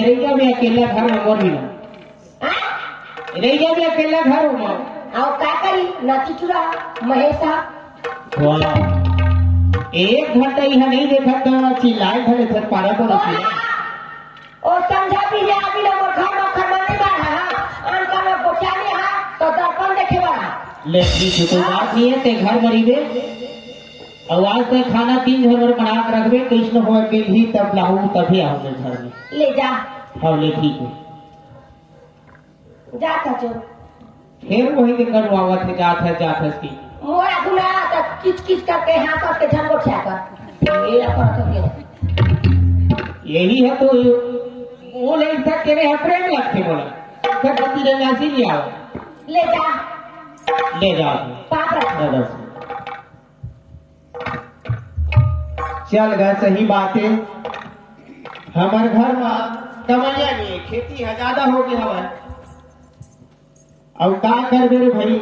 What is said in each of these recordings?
रैया में अकेला घर में मोर मिला रैया में अकेला घर हो मोर और का करी नाची चुरा महेशा वाह 1 घंटा यहाँ नहीं देखा तो चिल्लाए धरे थे पारा को रखी ओ समझा भी ले अभी ना मोर घर में खरमाने वाला हां अनका में पोछाने हां तो दर्पण देखे वाला ले ठीक है कोई बात नहीं है ते घर मरीबे आवाज पे खाना 3 घर में बना के रखबे कृष्ण हो के भी तब लाऊं तभी आऊंगे घर में ले जा हाँ ले ठीक है जा था जो फिर वही के करवावत है जात है इसकी मोरा गुना तो किच किच करके हाथ के झंगो छाकर ये अपन तो यही है तो वो ले तक तेरे है प्रेम लगते बोला फिर पति रे नासी ले आओ ले जा पाप रख चल गए सही बात है हमारे घर में कमैया नहीं खेती है ज्यादा हो गई हमारे अब का कर मेरे भाई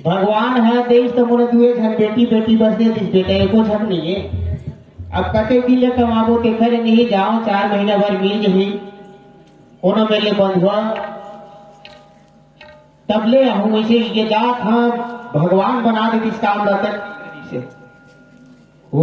भगवान है देश तो मोरे दुए झन बेटी बस दे दिस बेटा एको झन नहीं है अब कते दिन कमाबो ते करे नहीं जाओ 4 महीना भर मिल जही कोनो मेले बंधुआ तब ले हूं वैसे ये जात हाँ भगवान बना दे किस काम रतन से ओ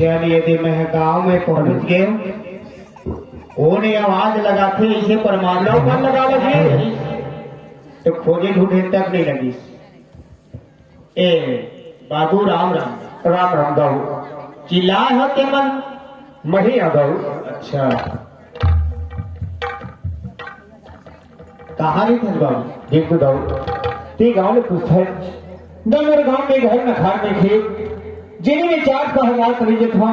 चलिए यदि मैं गांव में पहुंच गए ओने आवाज लगाते इसे परमाणु पर लगा लगे तो खोजे ढूंढे तक नहीं लगी ए बाबू राम राम राम राम दाऊ चिल्ला हो के मन मही आ दाऊ अच्छा कहाँ रही थे बाबू देखो दाऊ ते गांव में कुछ है मेरे गांव में घर न खार में खेत जिन्हें में 4 पहला करीजे था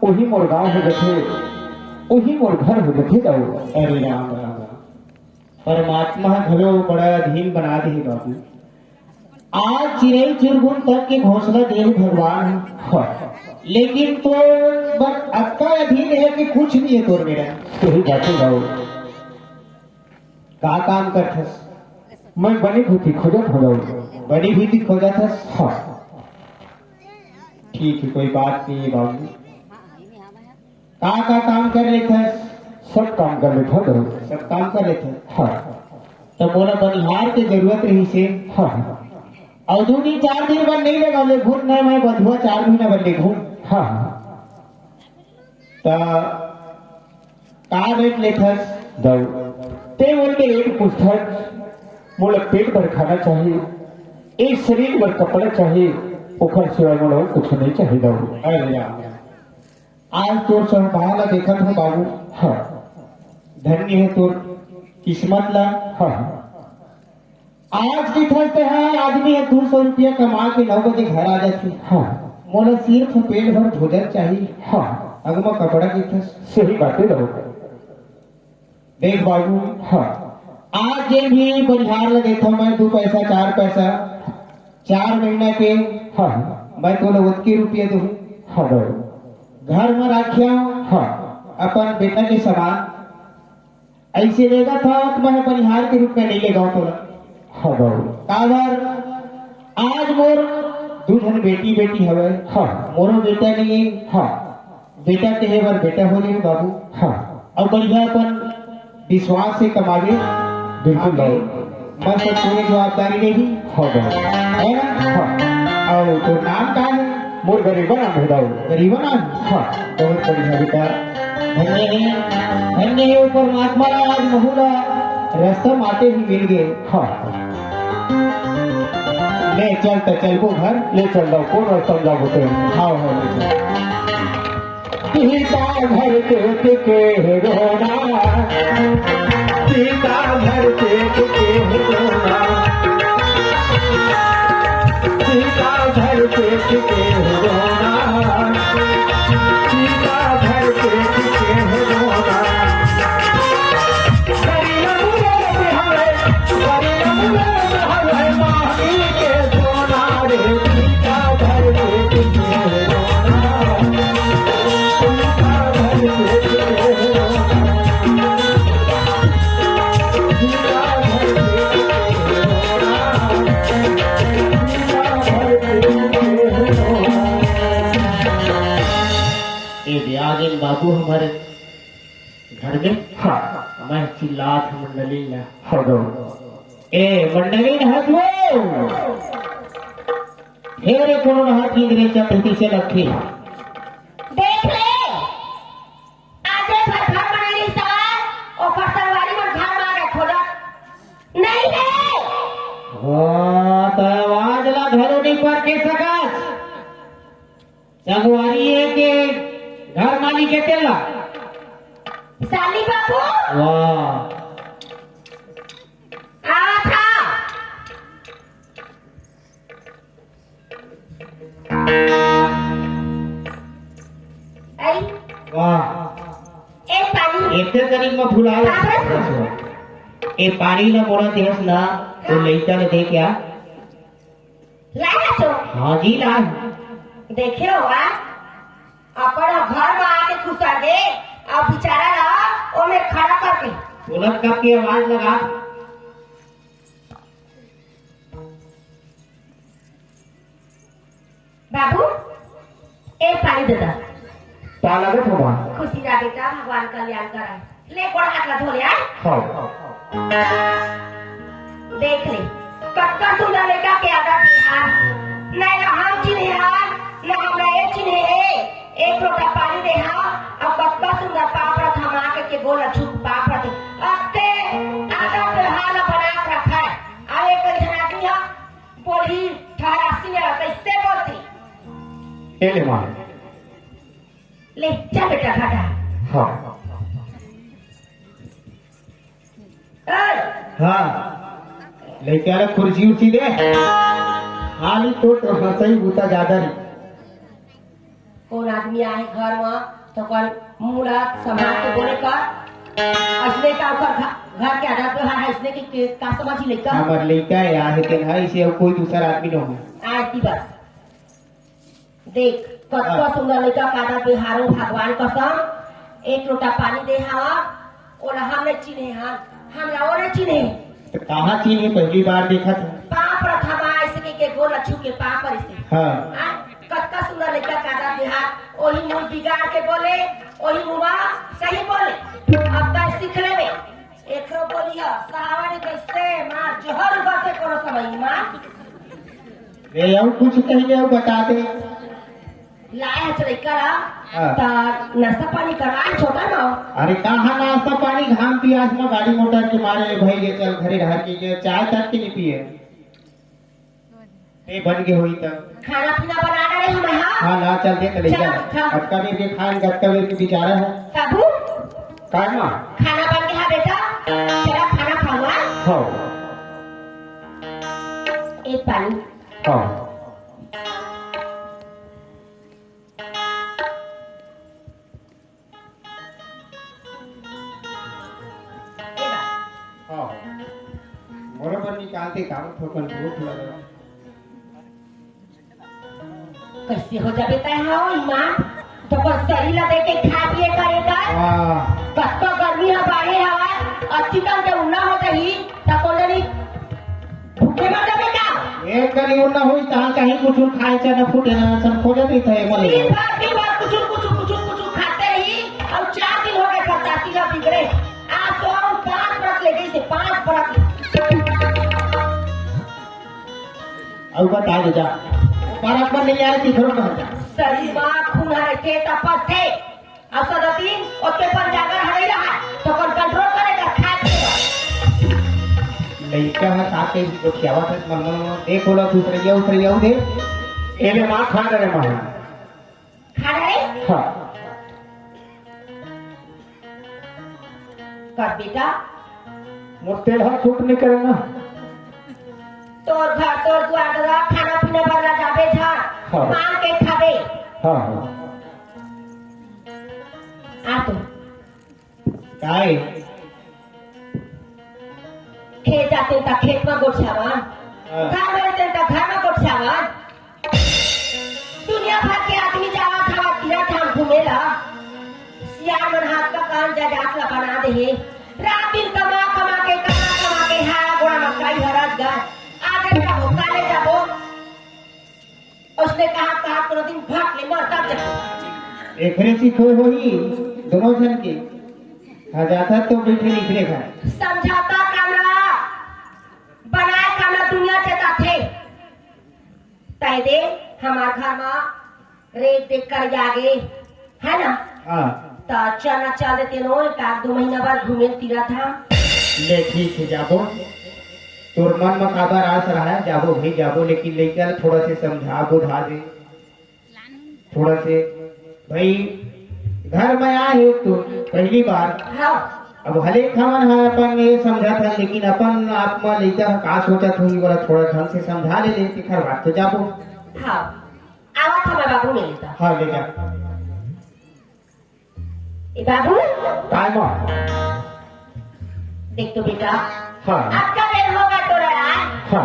वही मोर गांव हो गए वही मोर घर हो गए दाऊ अरे राम राम राम परमात्मा घरो बड़ा अधीन बना दे बाबू आज चिड़ई चुरगुन तक के घोंसला दे भगवान है। हाँ, लेकिन तो बस अक्का अधीन है कि कुछ नहीं है तोर मेरा। सही बातें गाओ। का काम करथस? मैं बनी भूती खोजत हो जाऊँ। बड़ी भी खोजा थस। हाँ, ठीक है, कोई बात नहीं है बाबू। का काम कर रहे थस? सब काम कर लेता हूँ। सब काम कर रहे थे। हाँ, तो बोला बनिहार की जरूरत रही से। हाँ, और 2-4 दिन बाद नहीं लगा ले घूम नहीं, मैं बधुआ 4 महीना बाद ले घूम। हाँ, तो का रेट लेथस? जाओ। ते बोल के एक पुस्तक मोला पेट भर खाना चाहिए, एक शरीर भर कपड़ा चाहिए, ओखर सिवाय मोला कुछ नहीं चाहिए। जाओ। अरे यार, आज तोर स्वभाव देखत हो बाबू। हाँ, धन्य है तोर किस्मत ला। हाँ, आज की थसते है आदमी है 200 रुपया कमा के 9 बजे घर आ जाती। हाँ, मोला सिर्फ पेट भर भोजन चाहिए। हाँ, अगमा कपड़ा की थस। सही बातें रहो। देख बाबू, हाँ, आज ये भी बनिहार ला देखा मैं 2 पैसा 4 पैसा 4 महीना के हाँ, मैं तो उतके रुपये दूँ। हाँ, जाओ। घर में रखिया हाँ, अपन बेटा के समान ऐसे लेगा था तो मैं बनिहार के रूप में नहीं लेगा तो हाँ, जाओ। काबर आज मोर 2 जन बेटी हवे। हाँ, मोरो बेटा नहीं है। हाँ, बेटा कहे बार बेटा हो जाए बाबू। हाँ, और बढ़िया अपन विश्वास से कमावे। बिल्कुल जाओ। मैं सब पूरी जवाबदारी लेगी हाँ, जाओ। है ना। हाँ, और तो नाम का है? मोर गरीबा नाम है। जाओ। गरीबा नाम। हाँ, बहुत बढ़िया बेटा, धन्य है परमात्मा आज महूला रास्ता माते ही मिल गए। हाँ, ले चल तो चल को घर। ले चल जाओ। कौन रास्ता में जाओ? हाँ हाँ ले चल। सीता घर के रोना, सीता घर के रोना, सीता घर के रोना, सीता घर के रोना। माही के सोना रे, सीता घर के रोना, सीता घर के ये ब्यागिन बाबू हमारे घर में। हाँ, मैं चिल्लात मंडली ला। हाँ, जाओ। ए मंडली न हाथ वो हेरे कोनो न हाथ इंद्रे चपटी से रखे। देख ले आजे घर बनाई सवार ओकर संगवारी मन घर में आके खोदा नहीं रे। हाँ तो आवाज ला घरों नहीं पर के सकस। संगवारी है के घर मालिक के तेला। साली बाबू वाह, था आई वाह, ए पानी इतने करीब में फुला ए पानी ना मोड़ा देस ना तो लइका ने दे क्या। लाया तो हाँ जी ला। देखियो वा अपन घर में आके घुसा दे और बेचारा ना ओमे खड़ा करके सोलह कप की आवाज लगा। बाबू एक पानी दे दो। पाला गए भगवान। खुशी का बेटा भगवान कल्याण कराए। ले गोड़ हाथ ला धो ले आ। हाँ, देख ले कक्का सुंदर लड़का के आदत है। नहीं ना हम चिन्हे न हमरा ये चिन्हे है। एक लोटा पानी दे हा और कक्का सुंदर पापड़ा थमा के गोला छुप पापड़ा दे अते आदत हाल बना के रखा है। अब एक जना दिया बोली ठहरासी में कैसे बोलती ए ले मार। ले चल बेटा घाटा। हाँ, हाँ लेके आ कुर्सी उर्सी दे। खाली तो हंसई बूता ज्यादा नहीं। कौन आदमी आए घर में तो कल मुड़ा समाज के बोले कर इसने का ऊपर घर के आदत पे है इसने की का समझी लेका हमार लड़का है यहाँ है कि है इसे कोई दूसरा आदमी न हो आती बात देख कत्तो सुंदर लड़का का आदत पे हारो भगवान कसम एक लोटा पानी दे हवा और हमने चिन्हे हम और चिन्हे तो कहाँ चीनी पहली बार देखा था पाप प्रथमा ऐसे के गोल अच्छू के पाप पर इसे हाँ कत्ता सुंदर लड़का का आदत बिहार वही मुंह बिगाड़ के बोले वही मुंह सही बोले अब तक सीख ले में एक रो बोलिया सहावनी कैसे मार जोहर बातें करो समय मार रे और कुछ कहीं जाओ बता दे लाया चले करा हाँ। ता नाश्ता पानी करा छोटा ना अरे कहाँ नाश्ता पानी घाम पियास में गाड़ी मोटर के मारे भाई ये चल घरे रह के चाय तक के नहीं पिए ए बन के हुई तब खाना पीना बनाना रहे हमें हाँ ना चल दे चले जा चल, चल। अटका भी के खाएंगे अटका भी के बेचारा है बाबू काय ना खाना बन गया बेटा चला खाना खावा हाँ एक पानी हाँ ये बात। हाँ बरोबर निकालते काम ठोकन भूख लगा कैसे हो जाबे तय हो ईमान तो पर शरीर ला देके खा पिए करेगा कत्तो गर्मी है बाहर हवा अच्छी कम के उन्ना हो जाही ता कोलनी भूखे मर जाबे का एक करी उन्ना हुई तहाँ कहीं कुछ खाए चाहे न फूटे न सब खोजे नहीं थे बोले दिन भर कुछ खाते रही और 4 दिन हो गए खर्चाती ला बिगड़े आज तो हम 5 बरस ले गई से 5 बरस अब बता दे जा बारह पर नहीं आए थी घरों में शरीर में खून हरे थे तपस थे अब सदतीन उसके पर जाकर हरे रहा तो कौन कंट्रोल करेगा खा के लड़का है ताके जो खियावा था मन मन देख बोला दूसरे जाऊ दे एले माँ खा रहे माँ खा रहे हाँ कर बेटा मोर तेल हाथ सूट नहीं करे ना तोर घर तोर द्वार दरा खाना पीना बदला जाबे झाड़ हाँ। मांग के खाबे हाँ हाँ आ तो काय खेत जाते ता खेत में गोछावन हाँ। घर में रहते ता घर में गोछावन दुनिया भर के आदमी जावा था तीरा ठाम घूमेला सियार मन हाथ का कान जा जासला बना दे हे रात दिन कमा के हारा गोड़ा मकाई हराज गा आगे का भोका ले जाबो उसने कहा करो दिन भाग ले मर तब जा एकरे सीखो होई दोनों जन के हजाता तो बैठे निकले खाए समझाता कमरा बनाए कमरा दुनिया चेता थे तय दे हमार घर में रेत देख कर जागे है ना हाँ तो चलना चल देते नो एक 2 महीना बाद घूमे तीरा था ले ठीक है जाबो तोर मन में काबर आस रहा है जाबो भाई जाबो लेकिन लेकर थोड़ा से समझा बुझा दे थोड़ा से भाई घर में आए तो पहली बार हाँ अब हले खमन है अपन ये समझा था लेकिन अपन आत्मा लेकर का सोचा थोड़ी बोला थोड़ा ढंग से समझा ले लेते खर बात तो जाबो हाँ आवा था मैं बाबू मिली था हाँ ले जा ए बाबू काय माँ देख तो बेटा हाँ अब का देर होगा तोरा हाँ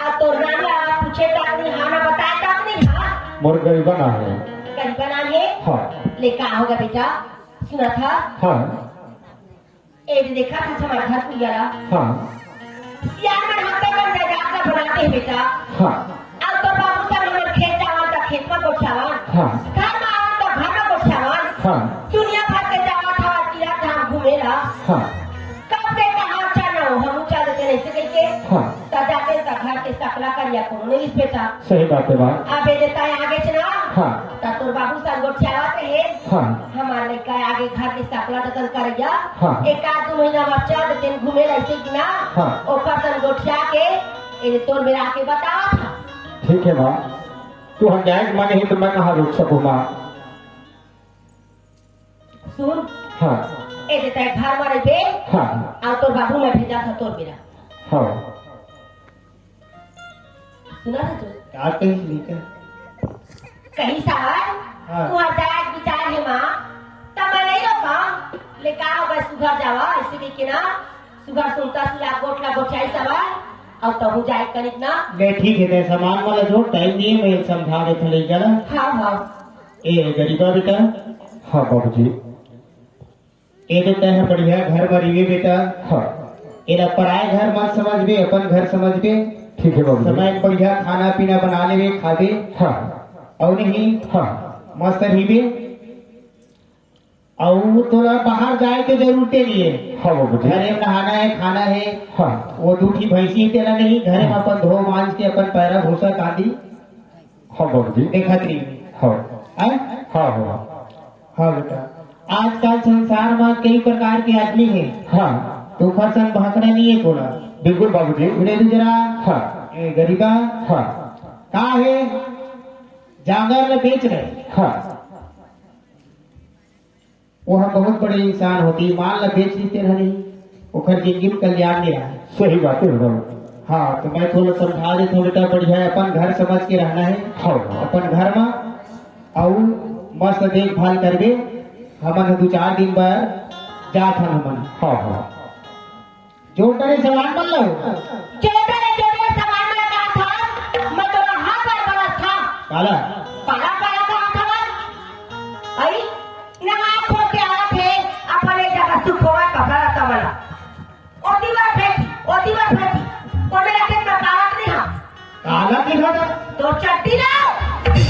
अब तो राम पूछे तो अपनी हाँ ना बताए तो अपनी हाँ मोर गरीबा ना है कहीं बना है हाँ ले कहा होगा बेटा सुना था हाँ एक देखा था हमारे घर को यारा हाँ सियार में हाथे कर जगह बनाते हैं बेटा हाँ अब तो बाबू सर हमें खेत जावन तो खेत में गोछावन हाँ घर में आवन तो घर में गोछावन हाँ दुनिया भर के जावा था तीरा धाम घूमेला हाँ कब से कहा चलो हम चल देते नहीं सके के हाँ तो जाते तो घर के सकला करिया कोनो नहीं इस बेटा सही बात है बात अबे देता है आगे चला हाँ तो तोर बाबू सर गोछावत है हाँ हमारे लड़का आगे घर के सकला दतन करिया हाँ। 1-2 महीना बच्चा देते घूमे ऐसे कि ना हाँ। ऊपर तन गोठिया के ये तोर मेरा आके बताओ था ठीक है माँ तू अन्याय माने ही तो मैं कहाँ रोक सकूँ माँ सुन हाँ ए देता है घर में रहे हाँ और तोर बाबू में भेजा था तोर मेरा हाँ सुना था तू क्या कहीं लेकर कहीं साहब हाँ। तू हजाक विचार है माँ तब मैं नहीं रोक काम ले का हो गए सुघर जावा इसी के ना सुघर सुनता सुला गोटला गोचाई सवाल और तब जाए कनिक ना ले ठीक है ते सामान वाला जो टाइम नहीं है मैं समझा दे थले चला हाँ हाँ ए गरीबा बेटा हाँ बाबूजी ए देता है बढ़िया घर बरीवे बेटा हाँ एरा पराए घर मत समझ बे अपन घर समझ बे ठीक है बाबूजी समय बढ़िया खाना पीना बना लेवे खावे हाँ और नहीं हाँ मस्त रहीबे और तोरा बाहर जाए के जरूरत नहीं है हाँ बाबूजी घरे में नहाना है खाना है हाँ वो दूठी भैंसी तेरा नहीं घरे में अपन धो मांझ के अपन पैरा भूसा काटी हाँ बाबूजी देखत रही हाँ हैं? हाँ हाँ हाँ बेटा आजकल संसार में कई प्रकार के आदमी है हाँ तो फरसन भागना नहीं है थोड़ा बिल्कुल बाबूजी सुने तू जरा हाँ ए, गरीबा हाँ का है जांगर में बेच रहे हाँ वो हम बहुत बड़े इंसान होती मान ल बेच देते रहे ओखर जिंदगी में कल्याण नहीं रहा सही बात है बाबू हाँ तो मैं थोड़ा समझा दे थोड़ा बेटा बढ़िया है अपन घर समझ के रहना है हाँ अपन घर में और मस्त देखभाल करबे हमन 2-4 दिन बाद जात हन हमन हाँ हाँ जो करे सवाल मन लो जोड़े सामान में कहा था मैं तो रहा पर बड़ा था काला पाला पाला कहा था मैं आई ना आप हो के आया थे अपने जगह सुखोवा कपड़ा तमला ओती बार फेंकी तो मेरा के कावत नहीं हां काला की खाता तो चट्टी लाओ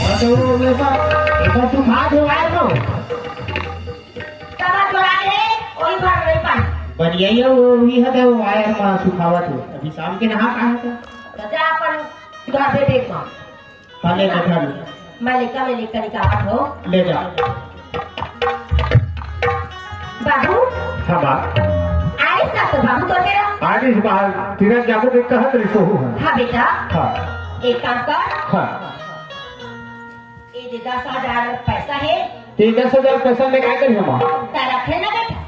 और तो वो ऐसा तू खा दे वायर को तवा जोड़ा है वही भर नहीं पानी बढ़िया ही है वो भी है वो वायर में सुखावत है अभी शाम के नहा कहा था तो जा अपन घर पे देख मां पहले बैठा ले मैं लेकर निकाल हो ले जा बाबू हाँ बात आई ना तो बाबू तो मेरा आज इस बार तीरथ जाकर देख कहा तेरी सोहू है हाँ बेटा हाँ एक काम कर हाँ ये 10,000 पैसा है ते 10,000 पैसा में क्या करी हम तारा रखे ना बेटा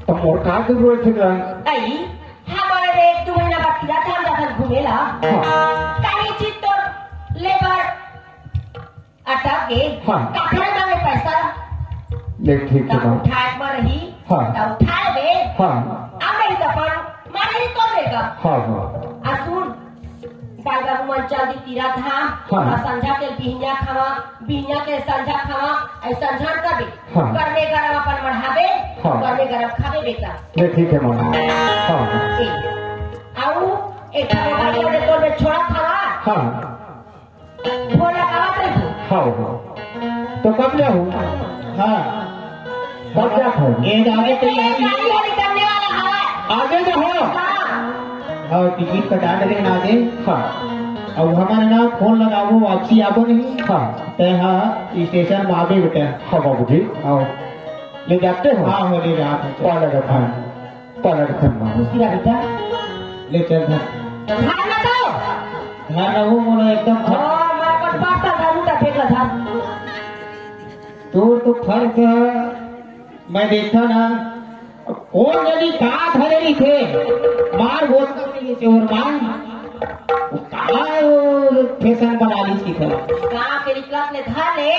तो मोर का जरूरत है आई हमारे एक 2 महीना बाद किरा था हम जाकर घूमेला हाँ कहीं चीज तो लेबर अटक के हाँ। काफरे मांगे पैसा देख ठीक है तब बात उठाए पर रही हाँ। तब उठाए बे हाँ अब नहीं तो पर मारे ही कौन देगा हाँ हाँ असुन बाबा को मन चल दी तीरा था हाँ। और संझा के बिहनिया के संझा खावा ऐ संझा कर दे हाँ। करने गरम अपन बढ़ावे हाँ। करने गरम खावे बेटा देख ठीक है माँ हाँ आऊ एक मोबाइल में तो में छोड़ा खावा हाँ फोन लगावा तो हाँ हाँ तो कब ले हूँ हाँ कब क्या खाओ ये आगे तैयारी गाड़ी वाली करने वाला हवा आगे जो हो हाँ और टिकट कटा दे ना दे हाँ अब हमारे ना फोन लगाओ वापसी आबो नहीं हाँ ते हाँ स्टेशन में आबे बेटा हाँ बाबू जी आओ ले जाते हो हाँ हो ले जा पाला रखन माँ दूसरा बेटा ले चल घर भाग ना तो घर रहो मोनो एकदम ओ मार पर पाता दारू का फेंकला था तो फर्क है मैं देखा ना कौन जनी का धरेली थे मार बोलता नहीं चोर मार वो फैशन बना ली थी खला गांव के निकलत ने धार ले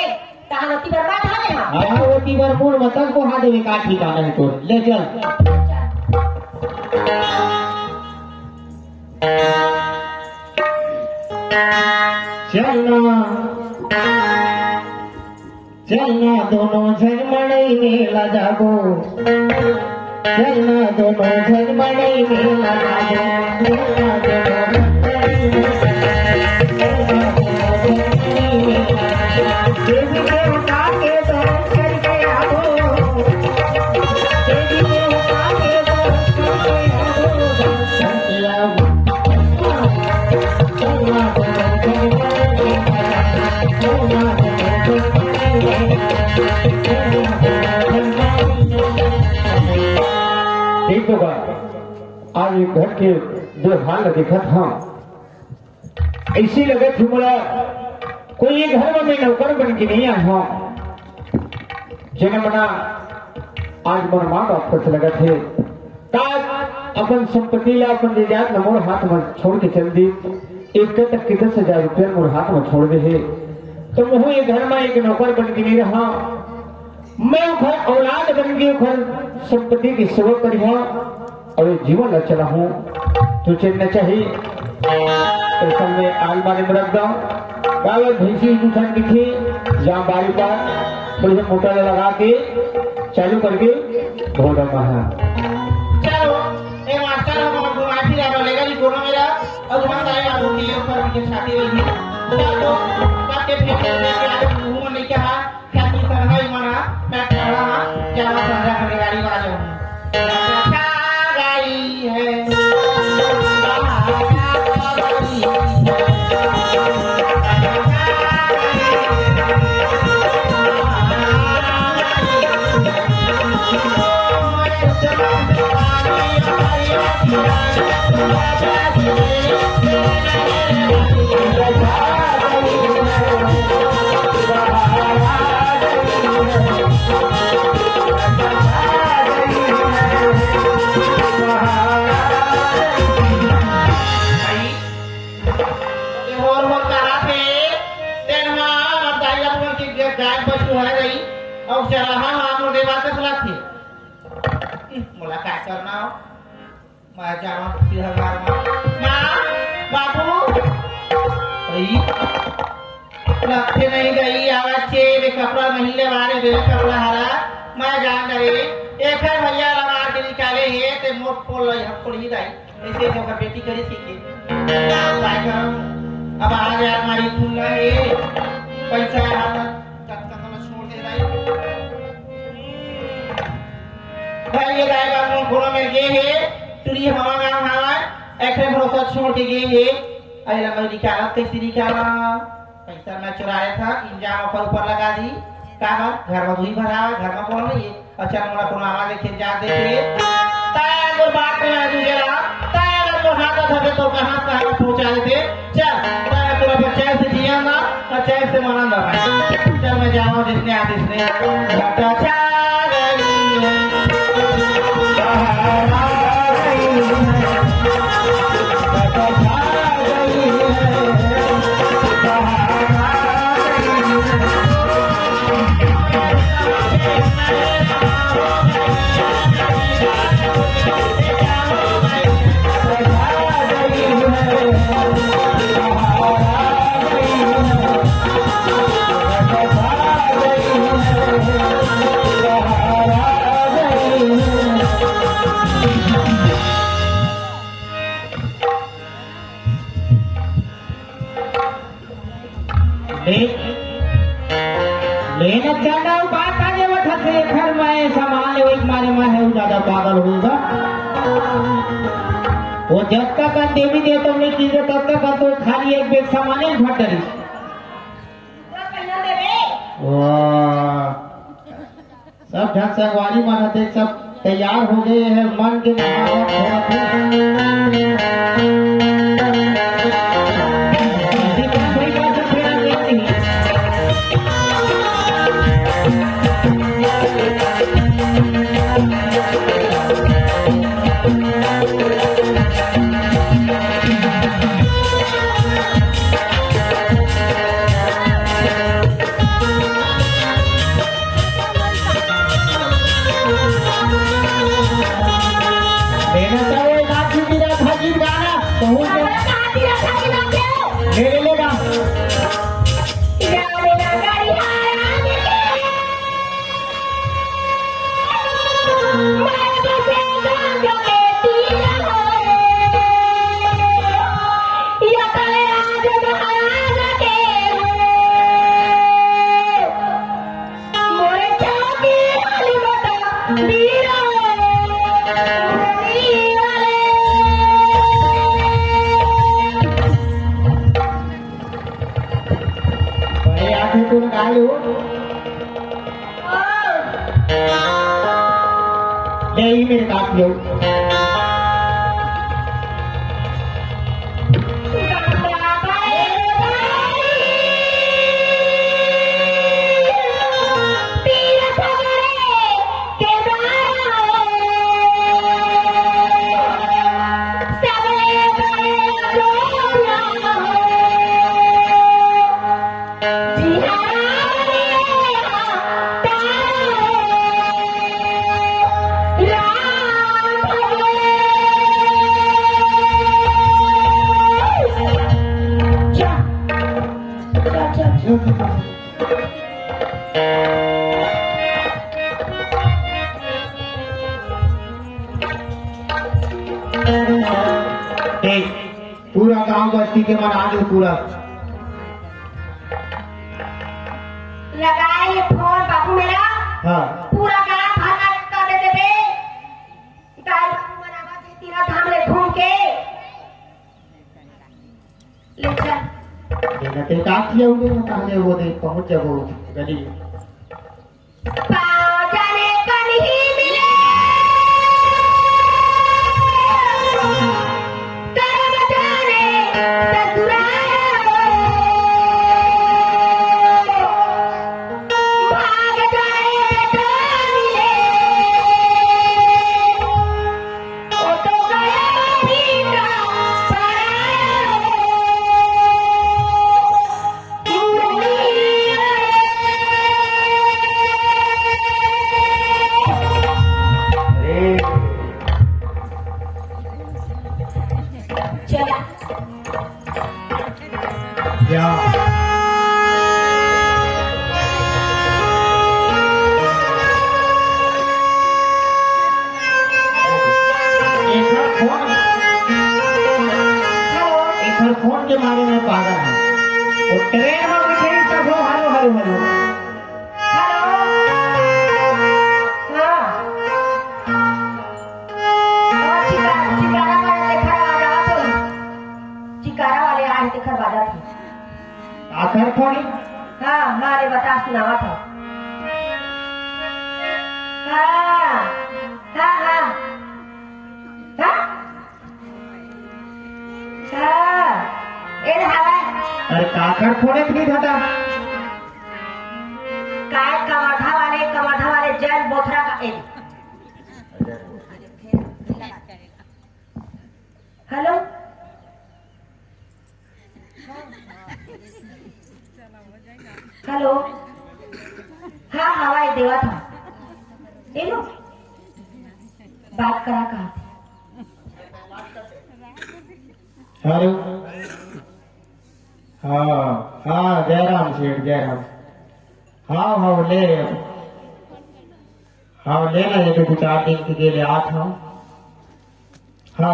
कहानती बर्बाद था ने आया वो तीवर मूल मतन को हाथ में का ठिकाना है तो ले चल चलना दोनों जन मड़ई मेला जागो चलना दोनों जन मड़ई मेला जागो चलना दोनों देवी देवता के दर्शन करके आओ देवी देवता के दर्शन करके आओ चलना दोनों जन मड़ई मेला एक तो बात आज एक घर के व्यवहार देखा था ऐसी लगे थी बोला कोई एक घर में मैं नौकर बन के नहीं आया जन्मना आज मोर माँ बाप को लगा थे ताज अपन संपत्ति ला अपन निजात न मोर हाथ में छोड़ के चल दी एक तक के 10,000 रुपया मोर हाथ में छोड़ दे है तो मुझे ये घर में एक नौकर बन के नहीं रहा मैं उखर औलाद बन के उखर संपत्ति की सेवा करिहा और जीवन चला हूँ तुझे न चाहिए तो में आलमारी में रख दो कागज भैंसी उठन दिखी जहाँ बारी पर थोड़ी सी मोटर लगा के चालू करके धो डालना है। चलो ए मास्टर हम घुमा फिर आ लेगा जी कोनो मेरा और हम जाए बाबू के ऊपर के छाती रही चलो काटे फिर के मुंह नहीं कहा क्या की तरह ही मना मैं खड़ा जावा संजा करने गाड़ी में आ जाऊं अच्छा गाड़ी है और चला हम आपको देवा का सलाह थी मुलाकात करना मैं जावा फिर हमार मां बाबू भाई लगते नहीं गई आवाज से वे कपड़ा नहीं ले मारे वे कपड़ा हरा मैं जान करे एक है भैया लगा के निकाले है ते मोट पोल लई हम पोल ही दाई ऐसे जो का बेटी करी सीखे अब आ गया हमारी फूल है पैसा हाथ भाई ये गाय बाबू घोड़ा में गए हैं तुरी हवा में हवा एक भरोसा छोड़ के गए हैं अरे मैं निकाला कैसे निकाला पैसा मैं चुराया था इंजाम ऊपर लगा दी कहा घर में धुई भरा घर में बोल नहीं अच्छा मोड़ा कोनो आवाज देखे जा देखे ताया को बात में आ दूसरा ताया को हाथ धके तो कहां पहुंचा देते चल ताया पूरा बच्चा से जिया ना अच्छा से मना ना चल मैं जाऊं जिसने आदेश ने घाटा छा गई मेहनत ज्यादा बात आगे बैठा थे घर में सामान एक मारे में है ज्यादा पागल होगा वो जब तक देवी देवता ने चीजें तब तक तो खाली एक बेग सामान ही झटरी सब ढंग से अगवानी बनाते सब तैयार हो गए हैं मन के मेरे लेगा तू लगा लो नहीं मेरे काट लो पूरा गांव बस्ती के मन आज पूरा लगाए ये फोन बाबू मेरा हाँ पूरा गांव भागा कर दे देबे गाय बाबू मनावा के तीरा धाम ले घूम के ले चल देना ते काट लिया होगे ना कहां वो दे पहुंच जाओ गली पाँव जाने का नहीं मिले कर्म जाने ससुराल भाग जाए बेटा मिले ओ तो गया भीगा चला क्या फोन के मारे में पागल है वो ट्रेन में बैठे सब हो हेलो हेलो हेलो चिकारा वाले आए थे खरवाजा थे आखिर फोन हाँ हाँ रे बता सुनावा था हाँ हाँ हाँ हाँ हाँ ये हवा अरे काखर फोन नहीं था काय कमाठा वाले जैन बोथरा का एक हेलो हेलो हाँ हवाई देवा था ये लो बात करा कहा हेलो हाँ हाँ जयराम सेठ जयराम हाँ हाँ ले हाँ लेना ये तो 4 दिन के लिए आठ हाँ हाँ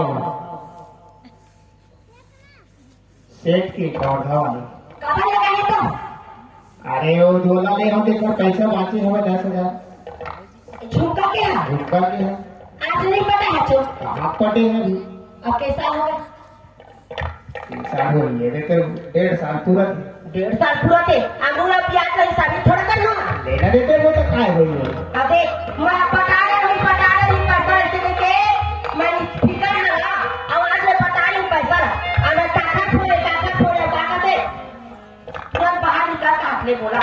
सेठ की पौधा वाली कहाँ लगा है तुम अरे वो झोला ले हम देखो पैसा बाकी हमें 10,000 झुमका क्या है झुमका भी है आज नहीं पता है तुम कहाँ पटे हैं अभी अब कैसा होगा 3 साल हो गए थे तो 1.5 साल पूरा 1.5 साल पूरा थे अंगूर प्याज का हिसाब थोड़ा करना लेना देते वो तो काय हुई है अबे मैं पटा रही पैसा ऐसे देके मैं फिकर है ना आवाज में पटा रही पैसा अगर टाका दे तुरंत बाहर निकल के हाथ ले बोला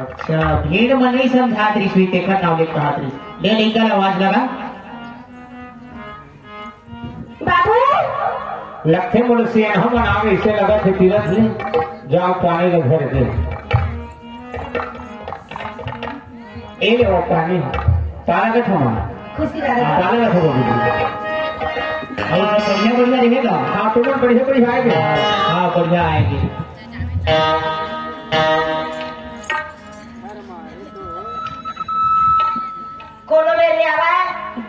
अच्छा भीड़ में नहीं समझा रही सुई देखा नाव लिख कहा ले निकल आवाज लगा बाबू लखे मुलसियन हम बनावे इसे लगा थे तीरथ ले जाओ पानी ले घर दे ए वो पानी तारा का थमा खुशी रहा तारा का थमा और बढ़िया बढ़िया रहेगा हाँ तुम बढ़िया बढ़िया आएंगे हाँ बढ़िया आएंगे कोनो में ले आवा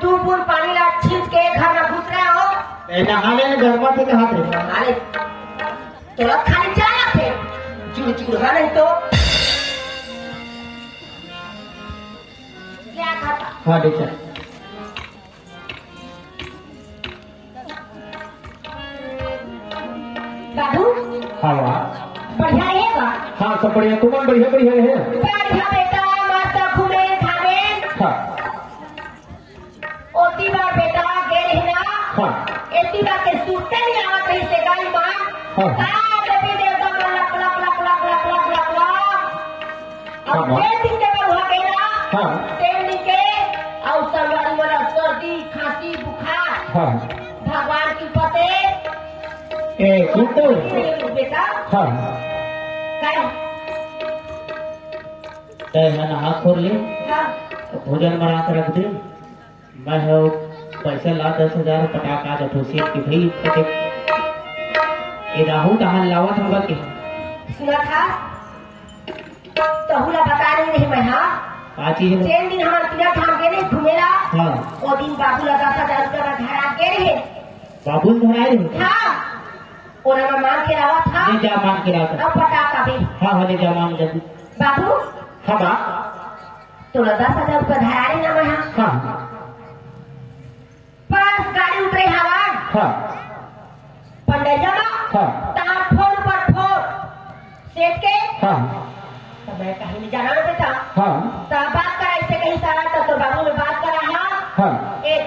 2 बूंद पानी ला छींच के घर में घुस रहे हो नहाने में घर में थे हाथ में अरे तो खाली चला थे जुड़ नहीं तो क्या खाता हाँ देखा बाबू हाँ बढ़िया रहेगा हाँ सब बढ़िया तुम बढ़िया बढ़िया है बढ़िया बेटा मस्त घूमे खावे हाँ ओती बार बेटा गेल हिना हाँ एती बार के सूते नहीं आवत रही से गाली मां हाँ। देवी देवता मन luck luck luck luck luck luck luck luck हाँ, अब माँ। ये दिन के बाद हुआ गया हाँ। तेल के और संगवारी वाला सर्दी खांसी बुखार हाँ भगवान की पते ए सुनते बेटा हाँ काय है ना हाथ खोल ले हाँ भोजन बना कर रख दे मैं है पैसा ला 10,000 पटाखा जब सेठ की भाई ये राहु टहल लावत होगा कि सुना था तो हुला बता नहीं रही मैं हाँ आ चीज है चेन दिन हमारे तीरथ धाम के नहीं घूमेला हाँ वो दिन बाबू ला 10,000 रुपया का धरा के रहे बाबू ने धराए रहे हाँ और मैं मांग के लावा था ले जा मांग के लाकर अब पटाखा भी हाँ हाँ ले जा मांग जल्दी बाबू हाँ बा तोला 10,000 रुपया धरा रही ना मैं हाँ हाँ पास गाड़ी उतरे हवा हाँ पंडरिया हाँ तार फोन पर फोन सेठ के हाँ तो मैं कहीं नहीं जाना ना बेटा हाँ तो बात करा इससे कहीं सारा तो बाबू में बात करा हाँ हाँ एक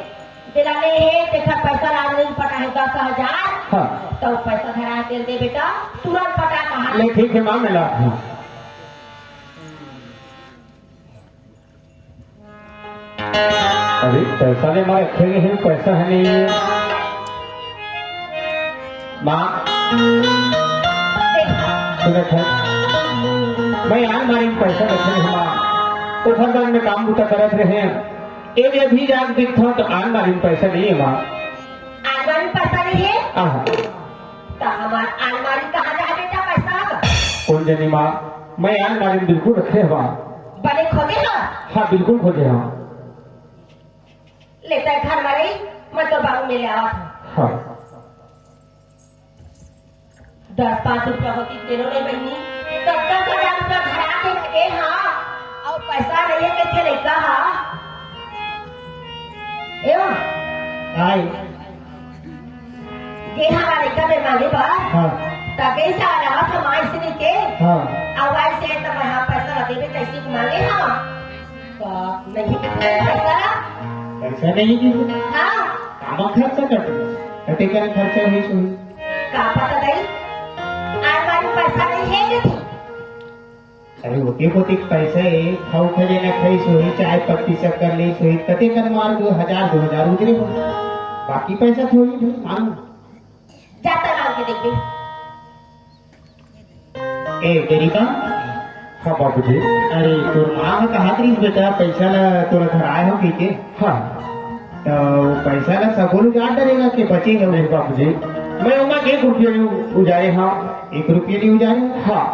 दिलाने है देखा पैसा लाने नहीं पटा है 10,000 हाँ तो पैसा धरा के दे बेटा तुरंत पटा कहा ले ठीक है माँ मिला हाँ अरे पैसा ने मारे रखे हैं पैसा है नहीं माँ सुनत है मैं आज मारी पैसा रखे हैं माँ तो फरदान में काम बूता करत रहे हैं एक भी जाग दिखता तो आज मारी पैसा नहीं है माँ आलमारी में पैसा नहीं है आहा तो हमारा आलमारी कहाँ जा बेटा पैसा कौन जानी माँ मैं आज मारी बिल्कुल रखे है माँ बने खोदे ना हाँ बिल्कुल खोजे हाँ लेता है घर वाले मैं तो बाबू में ले आवा था हाँ 10-5 रुपया होती तेरो नहीं बहनी तो 10,000 रुपया धरा के लगे हाँ और पैसा नहीं है कैसे नहीं कहा एवं आई ये हमारे कब मांगे बार हाँ तब ऐसा रहा था माँ इसने के हाँ आवाज से तो मैं हाँ पैसा देवे कैसे मांगे हाँ तो नहीं पैसा पैसा नहीं की हाँ काम खर्चा करते कटे क्या खर्चा हुई सुई का पता नहीं आलमारी में पैसा नहीं है नहीं अरे होती होती पैसे खाऊ खजे न खाई सोई चाय पत्ती शक्कर ले सोई कते कर मार 2,000 उजरे हो बाकी पैसा थोड़ी भाई मान जाता नाम के देखिए ए गरीबा हाँ बाबू जी अरे तोर माँ कहा करी बेटा पैसा ला तोरा धराए हो की के हाँ तो पैसा ला सबोल जा डरेगा कि बचेगा नहीं वो बाबू जी मैं उमा 1 रुपये उजारे हाँ 1 रुपये नहीं उजारे हाँ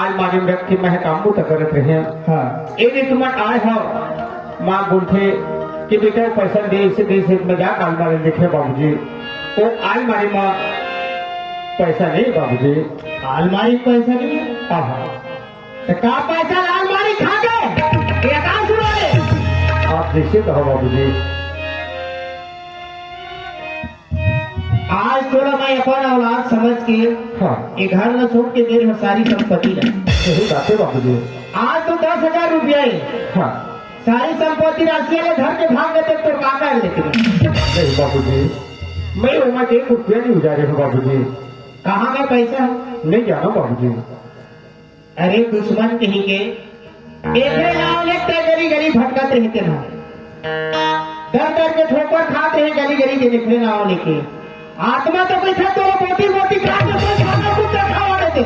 आज मारे में रख के मैं काम बूता करत रहे हैं हाँ एक तुम आए हो माँ बोलते कि बेटा पैसा दे से मजाक आल मारे देखे बाबूजी वो आल मारे माँ पैसा नहीं बाबूजी अलमारी में पैसा नहीं है आहा तो का पैसा अलमारी खा गए ये कहाँ सुनो रे आप जैसे कहो बाबूजी आज तोरा मैं अपन औलाद समझ के हाँ ये घर में सोच के दे रहे सारी संपत्ति ना सही बात है बाबूजी आज तो 10,000 रुपया है हाँ सारी संपत्ति राशि वाले घर के भाग देते तो का कर लेते नहीं बाबूजी मैं उमा 1 रुपया नहीं उजारे हूँ बाबूजी कहाँ का पैसा है नहीं जाना बाबूजी अरे दुश्मन कहीं के एक नाम लेते गली गली भटकत रहते ना दर दर के ठोकर खाते हैं गली गली के निकले नाव लेके आत्मा तो कोई था तो मोटी मोटी काट के कोई खाना कुछ खावा देते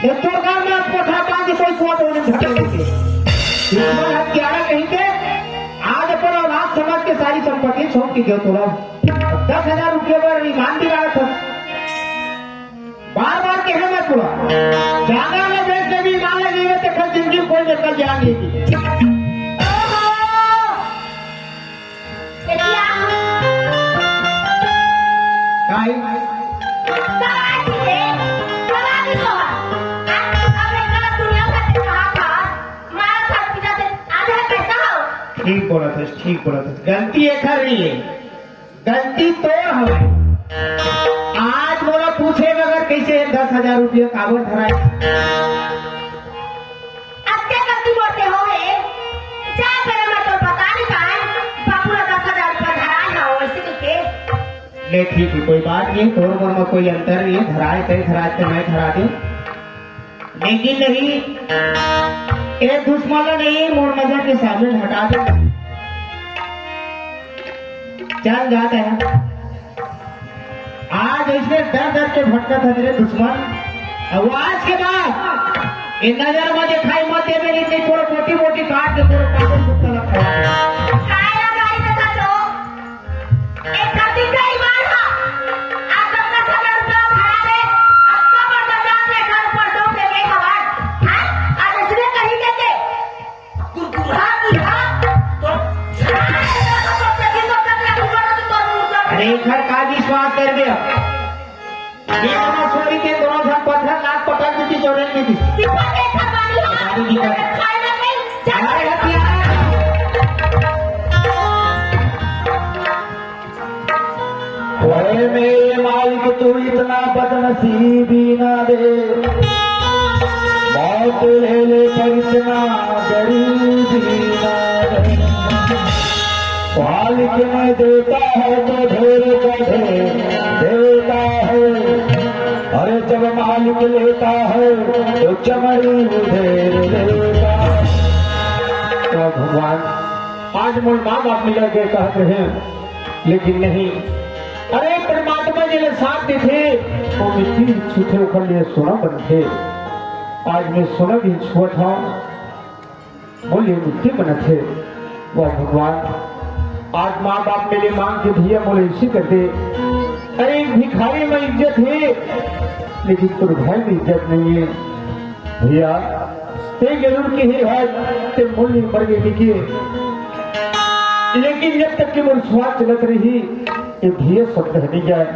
ये तो घर में कोठा पांच कोई कुआं तो उन्हें झटक देते दुश्मन हत्यारा कहीं के आज अपन औलाद समझ के सारी संपत्ति छोड़ के गयो तोरा 10,000 रुपये पर ईमान दिला था बार बार कहना मत पूरा जाना में बेच के भी ईमान लगी हुई तो कल जिंदगी में कोई निकल जाएंगे काई ठीक बोला था गलती एक रही है गलती तो है आज बोला पूछे मगर कैसे 10,000 रुपये कागज धराए ले ठीक है कोई बात नहीं तोड़ मोड़ में कोई अंतर नहीं है धराए कहीं धराए तो मैं धरा दे लेकिन नहीं एक दुश्मन नहीं मोड़ नजर के सामने हटा दे चल जाते हैं आज इसने डर डर के भटका था तेरे दुश्मन अब आज के बाद इन नजर में दिखाई मत दे मेरी नहीं थोड़ा मोटी मोटी काट के थोड़ा कागज कुत्ता लगा रेखर का विश्वास कर दिया ये दोनों सोरी के दोनों झन पत्थर नाक पटक दी चौड़े में थी सिपा देखा बानी खाए ना नहीं हमारे हथियार ओए मेरे मालिक तू इतना बदनसीबी ना दे मौत ले ले पर इतना गरीबी ना दे मालिक ने देता है तो ढेर का ढेर देता है अरे जब मालिक लेता है तो चमड़ी ढेर देता है। तो भगवान आज मोल माँ बाप मिला के कहते हैं लेकिन नहीं अरे परमात्मा जी ने साथ दी थे वो मिट्टी छूटे उखड़ लिए सोना बन थे आज मैं सोना भी छुआ था बोले मिट्टी बना थे वह भगवान आज माँ बाप मेरे मांग के भैया बोले इसी करते अरे भिखारी में इज्जत है लेकिन दुर्भाग्य में इज्जत नहीं है भैया ते जरूर की है भाई ते मूल्य मर गए लिखिए लेकिन जब तक कि वो स्वाद चलत रही ये भैया सब नहीं जाए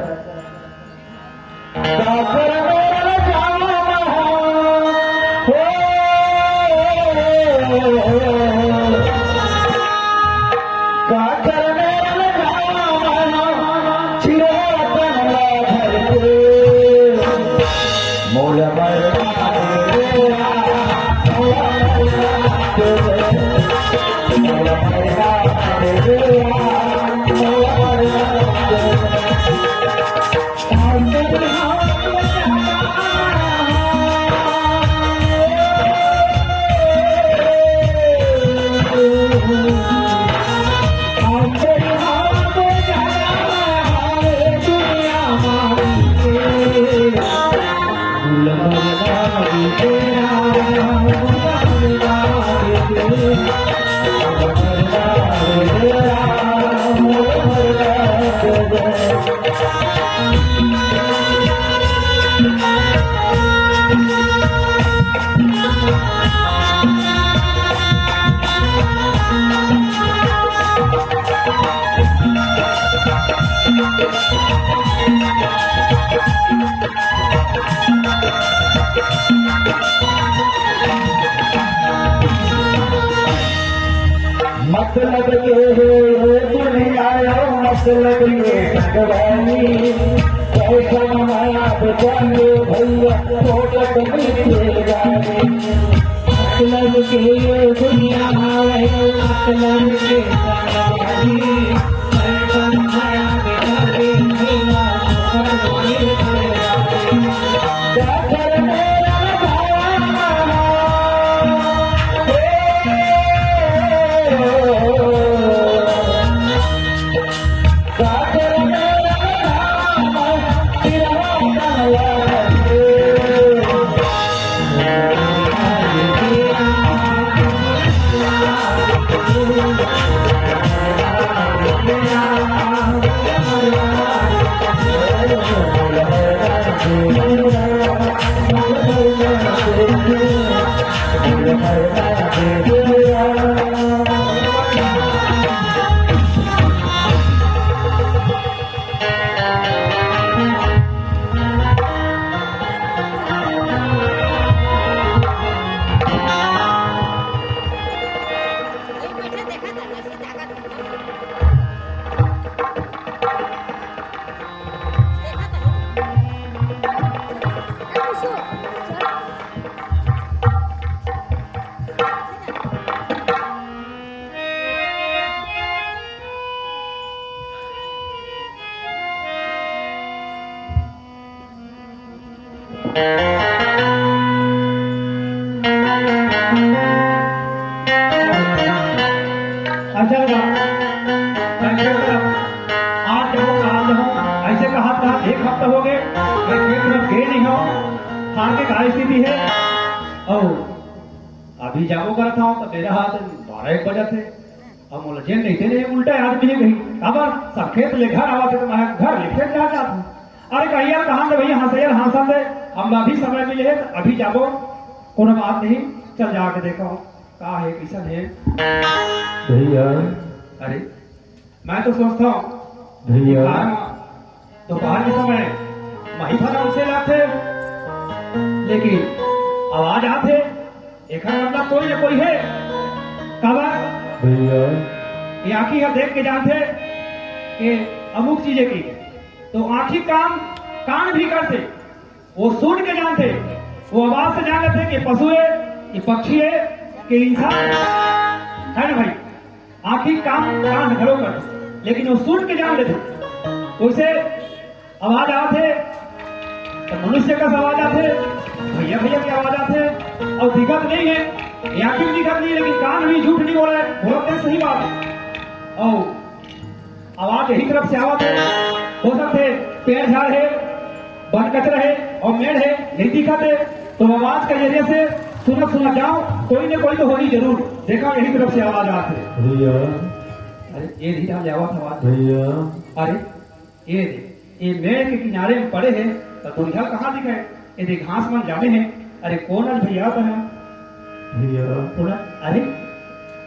मतलब के दुनिया मतलब के भगवानी कैसा माया बचाने भैया फोकट में जाने मतलब के दुनिया मतलब के भगवानी कैसा माया बचाने भैया फोकट में जाने एक हफ्ता हो गए मैं खेत तरफ गए नहीं हूँ खान के कहा स्थिति है और अभी जागो कर था तो मेरा हाथ 12-1 बजे थे अब बोला जेल नहीं थे नहीं उल्टा याद मिले गई अब सब खेत ले घर आवा थे तो मैं घर लिखे जा था अरे कहिए कहा भैया हंसैया हंसन दे हम अभी समय मिले तो अभी जागो कोनो बात नहीं चल जाके देखो कहा है कैसा है भैया अरे मैं तो सोचता हूँ भैया दोपहर के समय माही फना उसे लाते लेकिन आवाज आते एक मतलब कोई न कोई है काबा भैया ये आंखी हम देख के जानते कि अमुक चीजें की तो आंखी काम कान भी करते वो सुन के जानते वो आवाज से जान लेते कि पशु है कि पक्षी है कि इंसान है ना भाई आंखी काम कान घरों करते लेकिन वो सुन के जान लेते उसे आवाज आते तो मनुष्य का आवाज आते भैया भैया की आवाज आते और दिक्कत नहीं है ये आंखी भी दिक्कत नहीं लेकिन कान भी झूठ नहीं बोल रहे बोलते हैं, सही बात है और आवाज यही तरफ से आवाज है हो सकते पेड़ झाड़ है वन कचरा है और मेड़ है नहीं दिखाते तो आवाज के जरिए से सुना जाओ कोई न कोई तो होगी जरूर देखा यही तरफ से आवाज आती है भैया अरे ये धीरे आवाज आवाज भैया अरे ये मेड़ के किनारे में पड़े हैं तो दुनिया कहाँ दिखे ये देख घास मन जाने हैं अरे कौन है भैया तो है भैया बोला अरे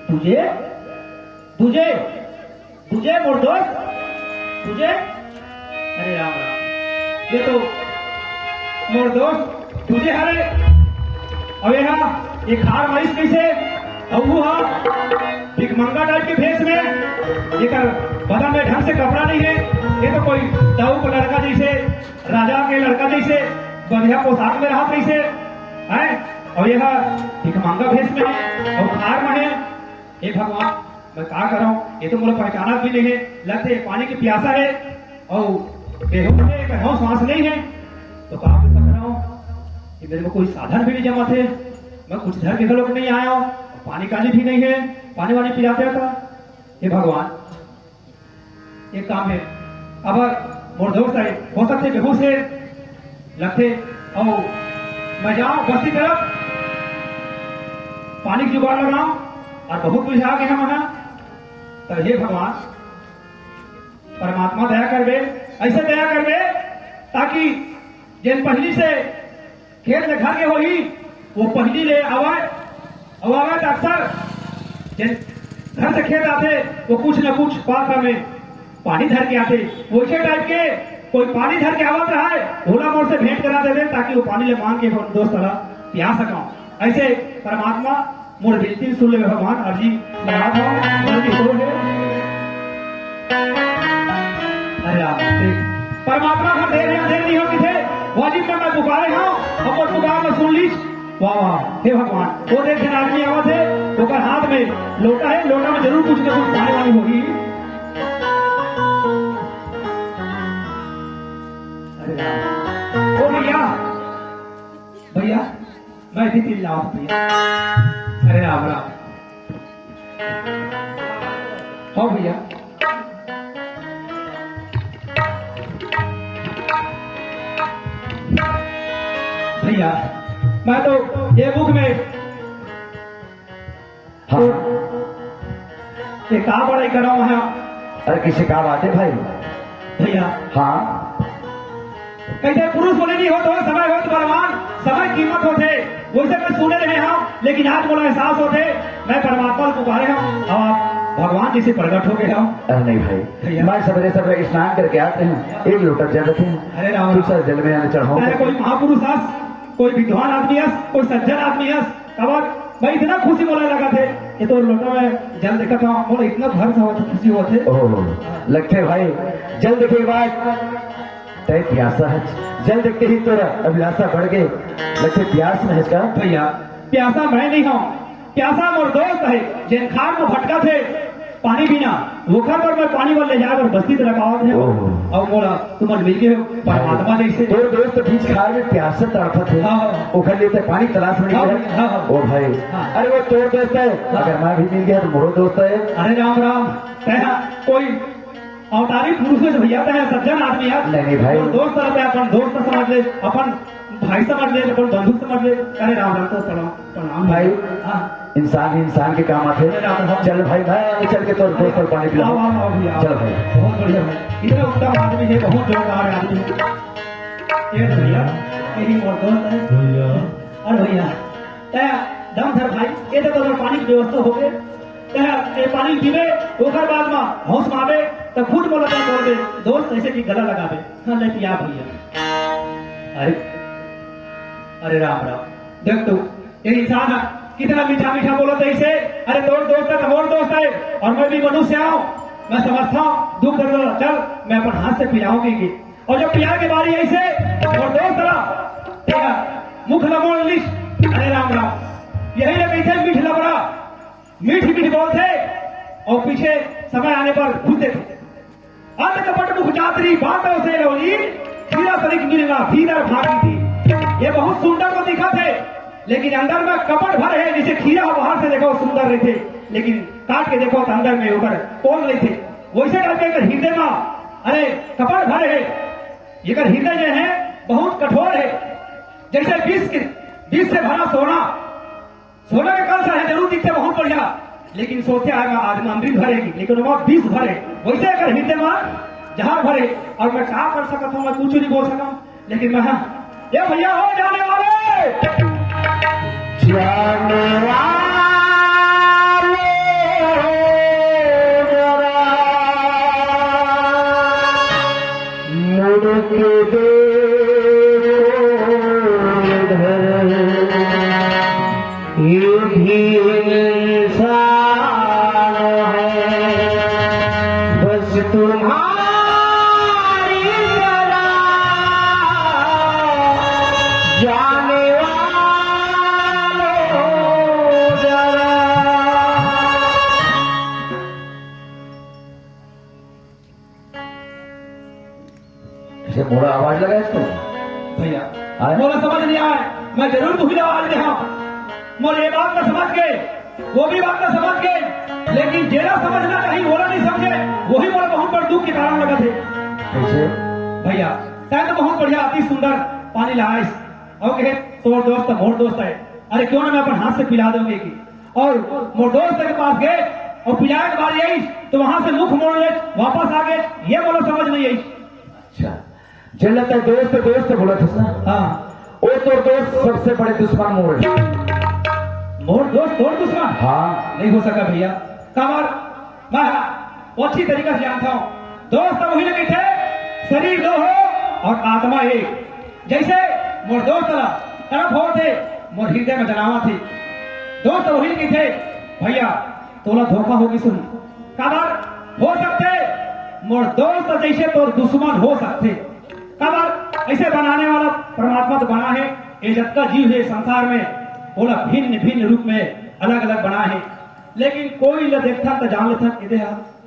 तुझे तुझे तुझे मोर दोस्त तुझे अरे राम राम ये तो मोर दोस्त तुझे हरे अबे हाँ ये खार मरीज कैसे अब वो हाँ भिकमंगा टाइप के भेष में ये कर बदन में ढंग से कपड़ा नहीं है ये तो कोई दाऊ का लड़का जैसे राजा के लड़का जैसे बढ़िया पोशाक में रहा कैसे है और यह भिकमंगा भेष में है और खार में है हे भगवान मैं क्या कर रहा हूँ ये तो मुझे पहचाना भी नहीं है लगते पानी की प्यासा है और बेहोश है बेहोश सांस नहीं है तो कहा कर रहा हूँ कि मेरे को कोई साधन भी नहीं जमा थे मैं कुछ घर के लोग नहीं आया हूँ पानी काली भी नहीं है पानी वानी पिलाते था हे भगवान ये काम है अब मोर दोस्त है हो सकते बेहोश है लगते और मैं जाऊँ बस्ती तरफ पानी की जुगाड़ लगाऊं और बहुत कुछ आ गया वहां तो हे भगवान परमात्मा दया करवे ऐसे दया करवे ताकि जिन पहली से खेत में घर के हो ही वो पहली ले आवे और आवे तो अक्सर जिन घर से खेत आते वो कुछ न कुछ पात्र में पानी धर के आते वैसे टाइप के कोई पानी धर के आवत रहा है भोला मोड़ से भेंट करा देते ताकि वो पानी ले मांग के दोस्त पिया सका ऐसे परमात्मा मोर बिनती सुन ले भगवान अर्जी लगा था अरे आप देख परमात्मा का देर नहीं हो किथे वाजिब में मैं पुकारे हूँ हम और पुकार में सुन लीज वाह वाह हे भगवान वो देख दिन आदमी आवा थे तो कर हाथ में लोटा है लोटा में जरूर कुछ न कुछ पानी वाली होगी अरे राम ओ भैया भैया मैं भी तिल लाओ भैया अरे राम राम हाँ भैया भैया मैं तो ये बुक में हाँ ये कहा बड़ाई कर रहा हूँ वहां अरे किसी काम आते भाई भैया हाँ कैसे पुरुष बोले नहीं हो तो समय हो तो बलवान समय कीमत होते वैसे मैं सुने रहे हाँ लेकिन आज बोला एहसास होते मैं परमात्मा को पुकारे हूँ और आप भगवान जी से प्रकट हो गए हम अरे नहीं भाई भैया। मैं सवेरे सवेरे स्नान करके आते हैं एक लोटा जल रखे अरे राम दूसरा जल में आने चढ़ाओ चाहे कोई महापुरुष हस कोई विद्वान आदमी हस कोई सज्जन आदमी हस अब मैं इतना खुशी बोलने लगा थे ये तो लोटा में जल देखा था और इतना भर सा खुशी हुआ थे ओह लगते भाई जल देखे के बाद तय प्यासा है जल देखते ही तोरा अभिलाषा बढ़ गई लगते प्यास में है इसका भैया प्यासा मैं नहीं हूँ प्यासा मोर दोस्त है जिन खान को भटका थे पानी पीना वो घर पर मैं पानी वाले जाकर बस्ती तो लगावा थे ओह। और बोला तुम मिल गए हो परमात्मा जैसे तोर दोस्त बीच खार में प्यास से तड़पत है हाँ। उखड़ लेते पानी तलाश में हाँ, निकले हाँ, हाँ। ओ भाई हाँ। अरे वो तोर दोस्त है अगर मैं भी मिल गया तो मोरो दोस्त है अरे राम राम तैया कोई अवतारी पुरुष से भैया तैया सज्जन आदमी है नहीं भाई। और दोस्त रहते हैं अपन दोस्त समझ ले अपन भाई समझ ले अपन बंधु समझ ले अरे राम राम तो प्रणाम भाई। हाँ इंसान ही इंसान के काम आते चल भाई मैं चल के तोर दोस्त को पानी पिला आओ, आओ, आओ भैया, आओ। चल भाई बहुत बढ़िया भाई इतना उत्तम आदमी है बहुत जोरदार आदमी है ये तो भैया यही और दोस्त है अरे भैया तैया दम धर भाई ये तो पानी की व्यवस्था हो गए तैया ये पानी पीवे ओकर बाद में होश मावे तो खुद बोला था बोल दे दोस्त ऐसे की गला लगा दे हाँ ले पिया भैया। अरे अरे राम राम देख तू ये इंसान है कितना मीठा मीठा बोला था इसे। अरे तोर दोस्त है तो मोर दोस्त है और मैं भी मनुष्य हूँ, मैं समझता हूँ दुख दर्द चल मैं अपन हाथ से पिलाऊंगी और जब पिया के बारी ऐसे और दोस्त रहा मुख न मोड़ लिश। अरे राम राम यही लगे थे मीठ लबड़ा मीठ मीठ बोलते और पीछे समय आने पर भूलते थे। अंत कपट मुख जातरी बातों से रोली खीरा सरिक मिलना भीतर भागी थी। ये बहुत सुंदर तो दिखा थे लेकिन अंदर में कपट भर है, जिसे खीरा बाहर से देखो सुंदर रहे थे लेकिन काट के देखो तो अंदर में होकर कौन रहे थे वैसे करके हृदय में अरे कपट भर है। ये हृदय जो है बहुत कठोर है, जैसे विष से भरा सोना सोना का कलसा है जरूर दिखते बहुत बढ़िया लेकिन सोचते आएगा आज में अमृत भरेगी लेकिन वो विष भरे वैसे अगर हृदय में जहर भरे। और मैं क्या कर सकता हूँ मैं कुछ नहीं बोल सका लेकिन मैं ये भैया हो जाने वाले मुड़ के ये भी इंसान है बस तुम्हारी तरह जाने वालों जरा। ऐसे मोड़ा आवाज लगा इसको भैया आए? मोला समझ नहीं आए मैं जरूर तुझे आवाज दे मोर ये बात ना समझ गए वो भी बात ना समझ गए लेकिन जेला समझना चाहिए बोला नहीं समझे वही मोला बहुत बड़ा दुख के कारण लगा थे। कैसे भैया शायद तो बहुत बढ़िया अति सुंदर पानी लाए और कहे तोर दोस्त है मोर दोस्त है अरे क्यों ना मैं अपन हाथ से पिला दूंगी की और मोर दोस्त के पास गए और पिलाए के बाद यही तो वहां से मुख मोड़ ले वापस आ गए ये बोलो समझ नहीं आई। अच्छा जब लगता है दोस्त दोस्त बोला था ना हाँ वो तो दोस्त सबसे बड़े दुश्मन मोड़ मोर दोस्त तोर दुश्मन हाँ नहीं हो सका भैया कमर मैं अच्छी तरीके से जानता हूँ दोस्त वही लगे थे शरीर दो हो और आत्मा एक। जैसे मोर दोस्त तरफ हो थे मोर हृदय में जनावा थी दोस्त वही लगे थे भैया तोला धोखा होगी सुन कबर हो सकते मोर दोस्त जैसे तोर दुश्मन हो सकते कबर ऐसे बनाने वाला परमात्मा तो बना है ये जब का जीव है संसार में बोला भिन्न भिन्न रूप में अलग अलग बना है लेकिन कोई ल देखता तो जान लेता कि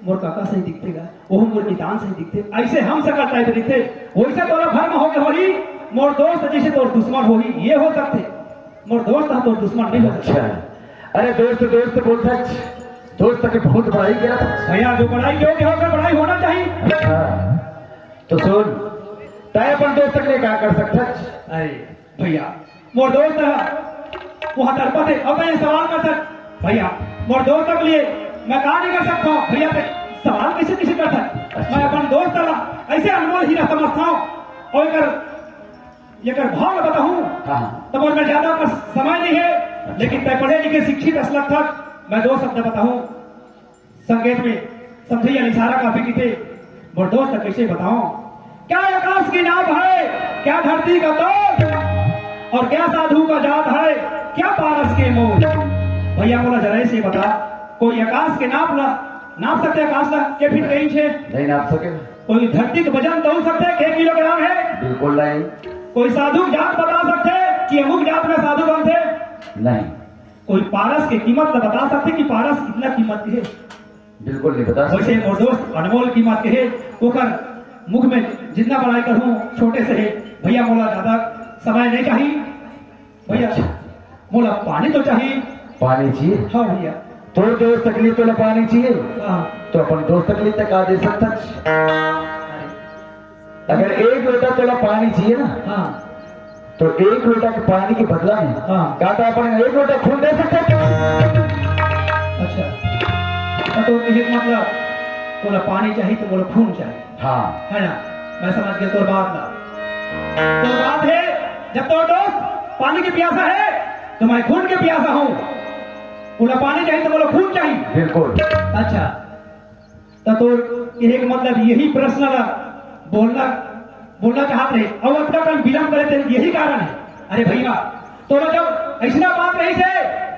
मोर काका से ही दिखतेगा वो मोर निदान से ही दिखते ऐसे हम सकल टाइप दिखते वैसे तोरा भर में होके होली मोर दोस्त जैसे तोर दुश्मन होगी ये हो सकते मोर दोस्त है तोर दुश्मन नहीं हो सकता। अच्छा अरे दोस्त दोस्त बोलता दोस्त की बहुत बड़ाई किया था भैया जो बड़ाई क्यों होकर बड़ाई होना चाहिए। अच्छा तो सुन तय अपन दोस्त के लिए क्या कर सकता अरे भैया मोर दोस्त वहां तड़पा थे अब मैं सवाल करता भैया मोर दोस्त के लिए मैं कहा नहीं कर सकता हूँ भैया पे सवाल कैसे किसी करता मैं अपन दोस्त ऐसे अनमोल हीरा समझता हूँ और ये भाव बताऊं तब और मैं ज्यादा पर समय नहीं है लेकिन मैं पढ़े लिखे शिक्षित असलक तक मैं दो शब्द बताऊं संकेत में समझिए इशारा काफी की थे मोर दोस्त कैसे बताऊं क्या आकाश की नाव है क्या धरती का दौर और क्या साधु का जात है क्या पारस के मोल। भैया बोला जरा से बता कोई आकाश के नाप सकते आकाश के फिट कहीं छे नहीं नाप सके कोई धरती के वजन तोल सकते क्या किलोग्राम है बिल्कुल नहीं कोई साधु जात बता सकते कि अमुक जात में साधु बनते नहीं कोई पारस की कीमत तो बता सकते कि पारस कितना कीमत की है बिल्कुल नहीं बता वैसे मोर दोस्त अनमोल कीमत के है ओकर मुख में जितना बड़ाई करूं छोटे से है भैया मोला ज्यादा समय नहीं चाहिए भैया मोला पानी तो चाहिए पानी चाहिए हाँ भैया तो दोस्त के लिए तो पानी चाहिए हाँ तो अपन दोस्त के लिए तक आ दे सकता अगर एक लोटा तोला पानी चाहिए ना हाँ तो एक लोटा के पानी के बदला में हाँ। क्या तो अपन एक लोटा खून दे सकते अच्छा तो ये मतलब बोला पानी चाहिए तो बोला खून चाहिए हाँ है ना मैं समझ गया तो बात ना तो बात है जब तो दोस्त पानी की प्यासा है तो मैं खून के प्यासा हूँ बोला पानी चाहिए तो बोला खून चाहिए बिल्कुल अच्छा तो एक मतलब यही प्रश्न बोलना बोलना चाहते रहे और अपना काम विलंब करे थे, यही कारण है। अरे भैया तोरा जब ऐसा बात रही से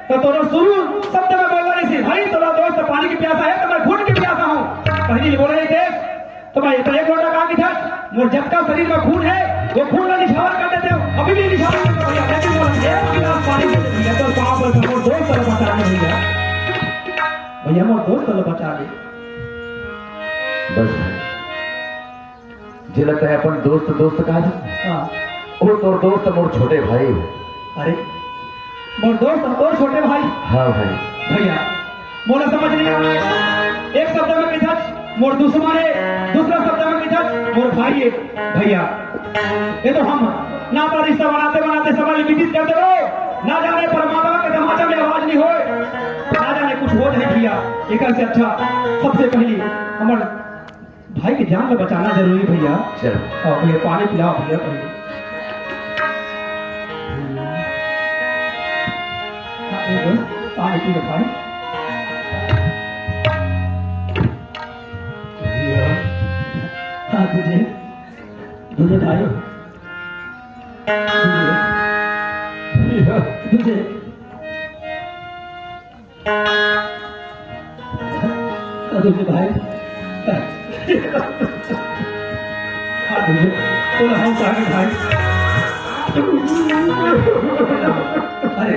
तो तोरा शुरू शब्द में बोल रही थी, भाई तोरा दोस्त पानी की प्यासा है तो मैं घूट की प्यासा हूँ। पहली बोल रही थे तो मैं एक लोटा काम की था, मोर जब का शरीर में खून है वो खून में निछावर कर देते हो, अभी भी निछावर करते हो भैया, लेकिन मोर एक गिलास पानी दे दिया तो वहां पर मोर दोस्त को बचा ले भैया, मोर दोस्त को बचा ले। बस भाई जे लगता है अपन दोस्त दोस्त कहा था, हाँ वो तोर दोस्त मोर छोटे भाई है। अरे मोर दोस्त और छोटे भाई। हाँ भाई भैया मोला समझ नहीं आया, एक शब्द में किधर मोर दुश्मन है, दूसरा शब्द में किधर मोर भाई है। भैया ये तो हम नाता रिश्ता बनाते बनाते समाज विदित कर दे, ना जाने परमात्मा के दमाचा में आवाज नहीं हो, ना जाने कुछ हो जाए भैया। एक से अच्छा सबसे पहले हमारे भाई की जान को बचाना जरूरी भैया। चलो और भैया पानी पिलाओ भैया पहले। हाँ, ये दोस्त, पानी पी लो भाई। हाँ तुझे तुझे भाई तुझे तुझे भाई हाँ तुझे तो हम कहेंगे भाई। अरे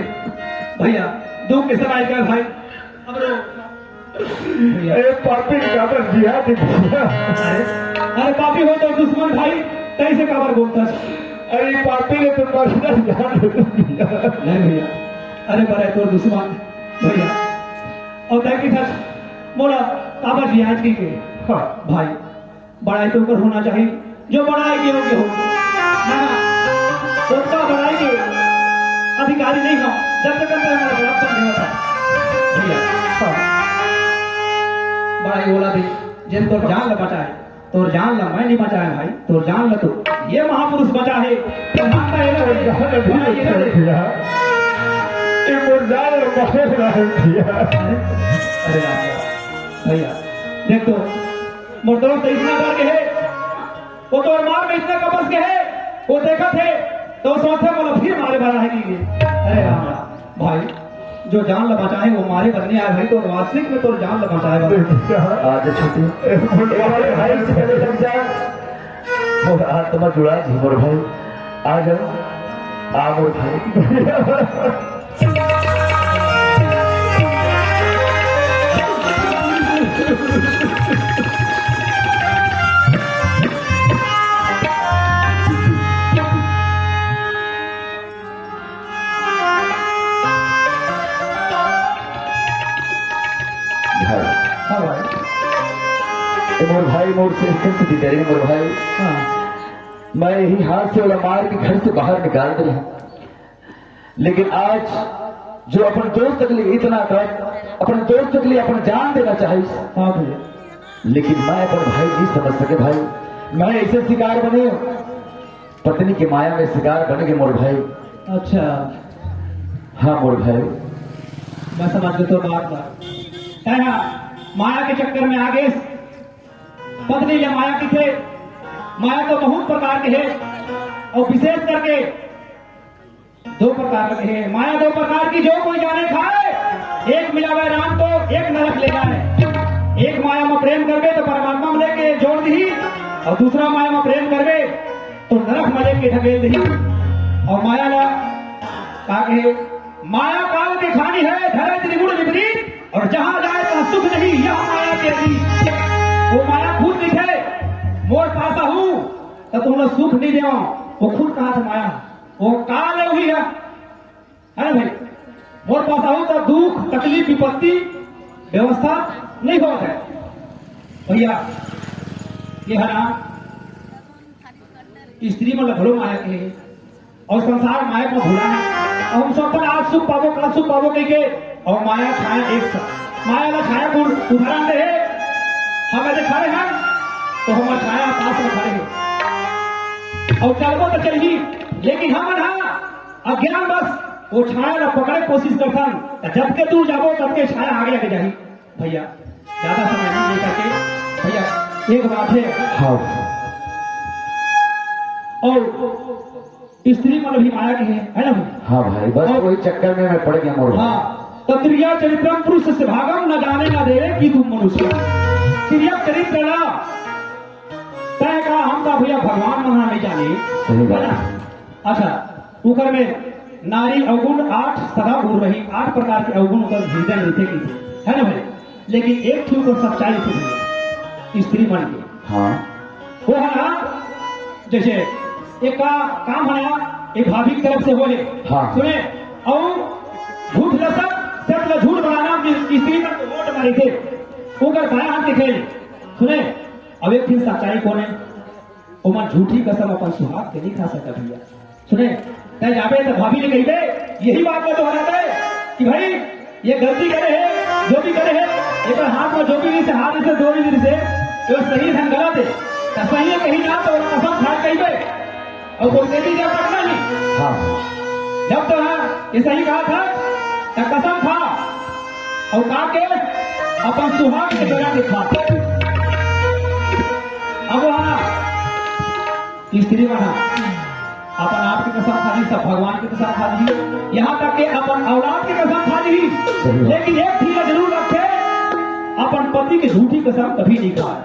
भैया दुख के समय का भाई अब रो भैया। पापी काबर दिया दिया। अरे पापी हो तो दुश्मन भाई कैसे काबर बोलता है? अरे पापी ने तो पर्सनल जान दिया। नहीं भैया, अरे बड़ा तो दुश्मन भैया और देखी था मोरा काबर जी आज की के हाँ भाई बड़ाई तो ऊपर होना चाहिए, जो बड़ाई के हो ना उसका बड़ाई के अधिकारी नहीं हो जब तक हमारा बड़ा नहीं होता भैया। बड़ाई बोला थी जिन तो जान ल बचाए, तो जान ला मैं नहीं बचाया भाई, तो जान ला तो ये महापुरुष बचा है। तो मानता है अरे भैया देख तो मोर दोस्त इतना डर के है, वो तो मार में इतना कपस के है, वो देखा थे तो सोचते बोला फिर मारे भरा है कि अरे राम राम भाई जो जान ल बचाए वो मारे बनने आए भाई, तो वास्तविक में तो जान ल बचाए आज छुट्टी भाई से पहले लग जाए और आत्मा जुड़ा जी मोर भाई आ जाओ आ मोर भाई। मोर भाई मोर से स्थिति करेंगे मोर भाई। मैं यही हाथ से वाला मार के घर से बाहर निकाल दे रहा, लेकिन आज जो अपने दोस्त के लिए इतना कर अपने दोस्त के लिए अपना जान देना चाहिए। हाँ भैया लेकिन मैं अपने भाई नहीं समझ सके भाई, मैं ऐसे शिकार बने पत्नी की माया में शिकार बन गए मोर भाई। अच्छा हाँ मोर भाई मैं समझ गया तो बात माया के चक्कर में आगे पत्नी या माया की थे। माया तो बहुत प्रकार के है और विशेष करके दो प्रकार के है। माया दो प्रकार की जो कोई जाने खाए, एक मिलावे राम को एक नरक ले जाए। एक माया में प्रेम करवे तो परमात्मा में लेके जोड़ दी, और दूसरा माया में प्रेम करवे तो नरक में लेके ढकेल दी। और माया ला कहा माया काल की खानी है, धरे त्रिगुण विपरीत, और जहां जाए तो सुख नहीं, यह माया के रीत। वो माया खुद दिखे मोर पासा हूं तो तुम लोग सुख नहीं दे, वो खुद कहा था माया वो काल है वही है भाई। मोर पासा हूं तो दुख तकलीफ विपत्ति व्यवस्था नहीं हो है भैया। ये है ना स्त्री मतलब भलो माया के है और संसार माया को भूला है। और हम सब आज सुख पावो कल सुख पावो कह के और माया छाया एक साथ माया का छाया को उदाहरण दे हम ऐसे खड़े हैं तो हमारा छाया पास में खड़े हैं और चलबो तो चलिए, लेकिन हम अज्ञान बस वो छाया ना पकड़े कोशिश करता जब के दूर जाबो तब के छाया आगे आगे जाही भैया। ज्यादा समय नहीं ले करके भैया एक बात है, हाँ और स्त्री मतलब ही माया की है ना भाई? हाँ भाई, बस वही चक्कर में मैं पड़ गया मोर भाई। हाँ, तो त्रिया चरित्रम पुरुष से भागम न जाने न देवे कि तुम मनुष्य। त्रिया चरित्र ना तय कहा हम का भैया भगवान मना नहीं जाने, सही बात है ना? है। अच्छा, ऊपर में नारी अवगुण 8 सदा गुण रही, 8 प्रकार के अवगुण ऊपर हृदय में लिखे की थे, है ना भाई? लेकिन एक ठीक और सच्चाई थी भैया, स्त्री मन की। हाँ वो है ना, जैसे एक का काम है ना, एक भाभी की तरफ से बोले, हाँ। सुने, और झूठ लसक सच झूठ बनाना स्त्री पर वोट मारे थे, वो कर बाया हाथ दिखे, सुने, अब एक फिर सच्चाई कौन है? वो मन झूठी कसम अपन सुहाग के नहीं खा सकता भैया, सुने, तय जाबे तो भाभी ने कही दे, यही बात में दोहराता है कि भाई ये गलती करे है, जो भी करे है, एक हाथ में जो भी से हाथ से दो भी से तो सही है गलत है, तो सही है कहीं ना तो कसम खा कही दे, और कोई देवी जब पकड़ा नहीं, हाँ जब तो हाँ ये सही कहा था, तो कसम खा और खा के अपन सुहाग के जगह के खा। अब वो है ना स्त्री बना अपन आपकी कसम खा दी, सब भगवान की कसम खा दी, यहाँ तक के अपन औलाद की कसम खा दी, लेकिन एक चीज जरूर रखे, अपन पति की झूठी कसम कभी नहीं खाए,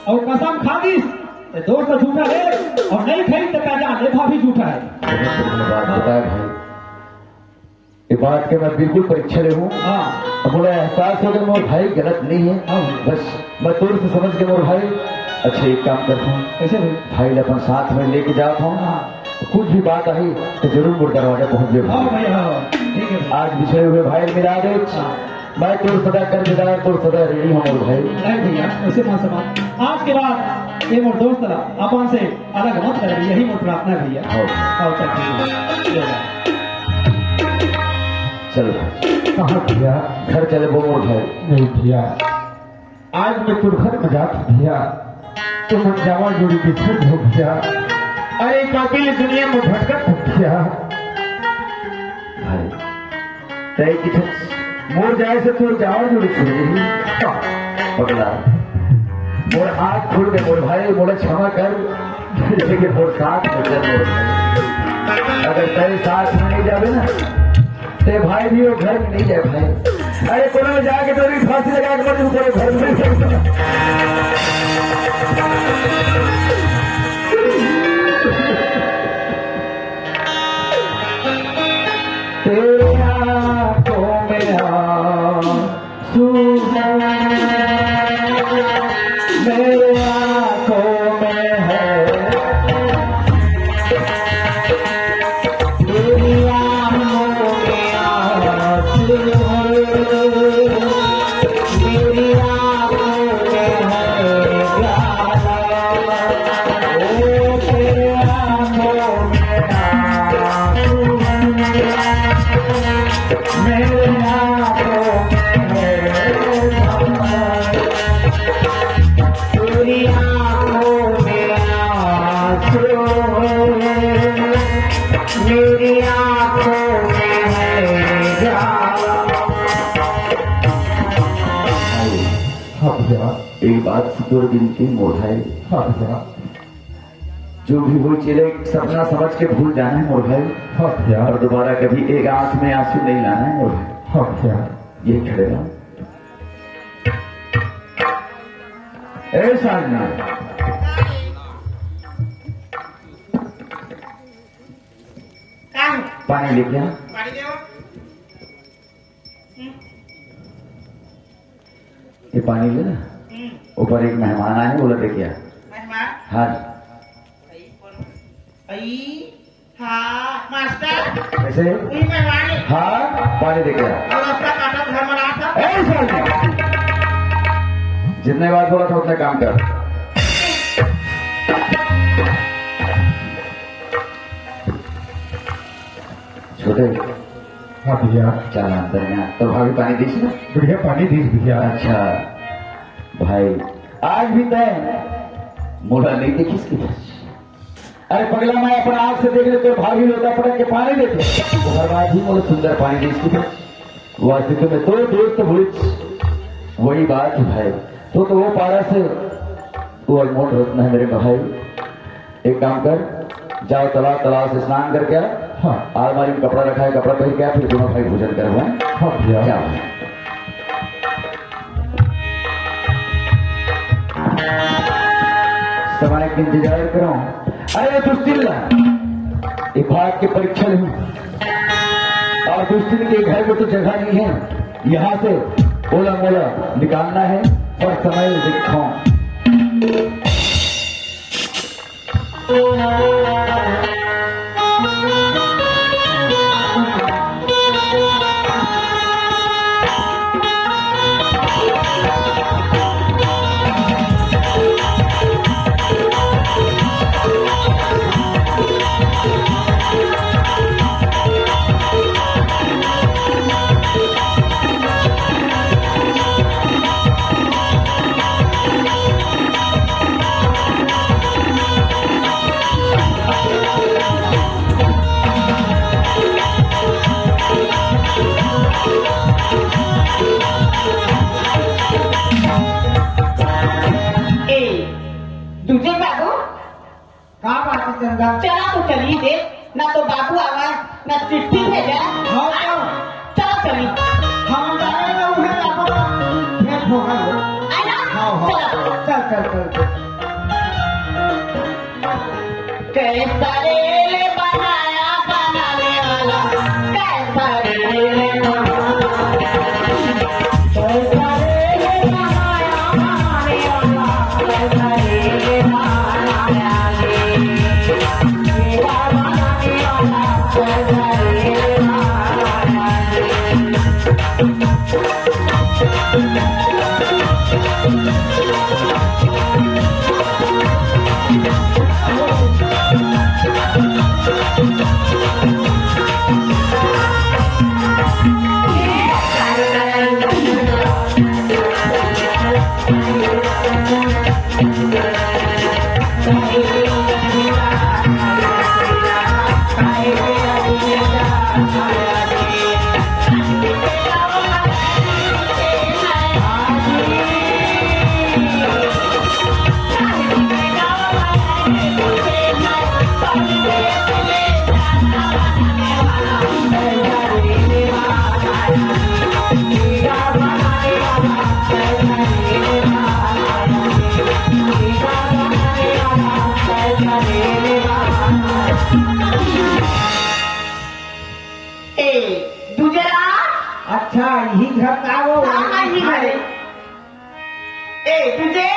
और कसम खा दी तो दोस्त झूठा है, और नहीं खाई तो पहचान ले भाभी झूठा है। बात बताया भाई, ये बात के मैं बिल्कुल परीक्षा ले हूँ। हाँ अब मुझे एहसास हो गया मोर भाई गलत नहीं है, बस मैं तोड़ से समझ के मोर भाई अच्छा एक काम करता हूँ, कैसे भाई? भाई ले अपन साथ में लेके जाता हूँ, हाँ कुछ भी बात आई तो जरूर मोर दरवाजा पहुँच हाँ जाए। भाई, हाँ ठीक है भाई। आज बिछड़े हुए भाई मिला दे, मैं तोड़ सदा कर दिया, तोड़ सदा रेडी हूँ मोर भाई। नहीं भैया ऐसे मत समझ, आज के बाद ये मोर दोस्त अपन से अलग मत कर, यही मोर प्रार्थना है भैया। हाँ। और चल ठीक है, चल भाई कहाँ भैया? घर चले वो मोर भाई। नहीं भैया, आज मैं तुरखर में जात भैया, तो मन जावा जोड़ी बिछड़ हो भैया। अरे काबिल दुनिया में भटकत हो भैया। भाई तय किथे मोर जाए से तोर जावा जोड़ी छोड़ दी पगला, मोर हाथ छोड़ दे मोर भाई, मोर क्षमा कर, लेकिन मोर साथ में चल मोर भाई। अगर तेरे साथ में नहीं जावे ना ते भाई भी वो घर में नहीं जाए भाई। अरे कोने में जाके तो भी फांसी लगा के मर पूरे घर में। तेरे आंखों में आंसू है, मेरे आंखों में है, तेरी आंखों में आंसू है, मेरी आंखों में है प्याला, ओ तेरे आंखों में आंसू है, मेरे आंखों में तेरी आंखों में आंसू है, मेरी आंखों में है प्याला। हाँ भैया, एक बात पूरे दिन की मोड़ है, हाँ भैया, जो भी हो चले सपना समझ के भूल जाना है मोर भाई, हाँ भैया, और दोबारा कभी एक आंख में आंसू नहीं लाना है मोर भाई। हाँ भैया। ये खड़े रहो। ए साजना, काम पानी लेके आ। पानी देओ। ये पानी ले ना, ऊपर एक मेहमान आए बोला लेके आ। मेहमान हाँ आई कौन? आई हाँ मास्टर ऐसे वही मेहमान है। हाँ पानी लेके आ। और रास्ता काटा घर में रहा था। ए साजना, जितने बात बोला था उतने काम कर। छोटे हाँ भैया, चल अंदर में आ। तो भाभी पानी दीस ना। बढ़िया पानी दी भैया। अच्छा भाई, आज भी तय मोड़ा नहीं देखी इसकी तरफ। अरे पगला, मैं अपना आंख से देख ले तो भाभी लोटा पड़ा के पानी देते, घर में ही मोड़ा सुंदर पानी दी इसकी तरफ। वो अस्तित्व में तो दोस्त भूल वही बात है भाई, तो वो पारा से वो अनमोल रत्न है मेरे भाई। एक काम कर, जाओ तालाब से स्नान करके आ। हाँ अलमारी में कपड़ा रखा है, कपड़ा पहन के आ, फिर दोनों भाई भोजन करवाएं। हाँ भैया। क्या समय का इंतजार करो। अरे दुष्टिल्ला, ये भाग के परीक्षा हूँ और दुष्टिल के घर में तो जगह नहीं है। यहाँ से ओला मोला निकालना है और समय दिखाओ। तुझे बाबू कहाँ बात है चंदा? चला तो चली दे, ना तो बाबू आवा ना चिट्ठी भेजा। हाँ हाँ चलो चली हम जाने ना उहे आपको भेंट हो गई हो। आई ना। हाँ हाँ चलो चल चल चल कैसा रेल बनाया बनाने वाला, कैसा रेल बनाया, कैसा रेल बनाया बनाने वाला, कैसा रेल बनाया रे, मेरा बनाने वाला, कैसा रेल बनाया रे। अच्छा यही घर का वो तुझे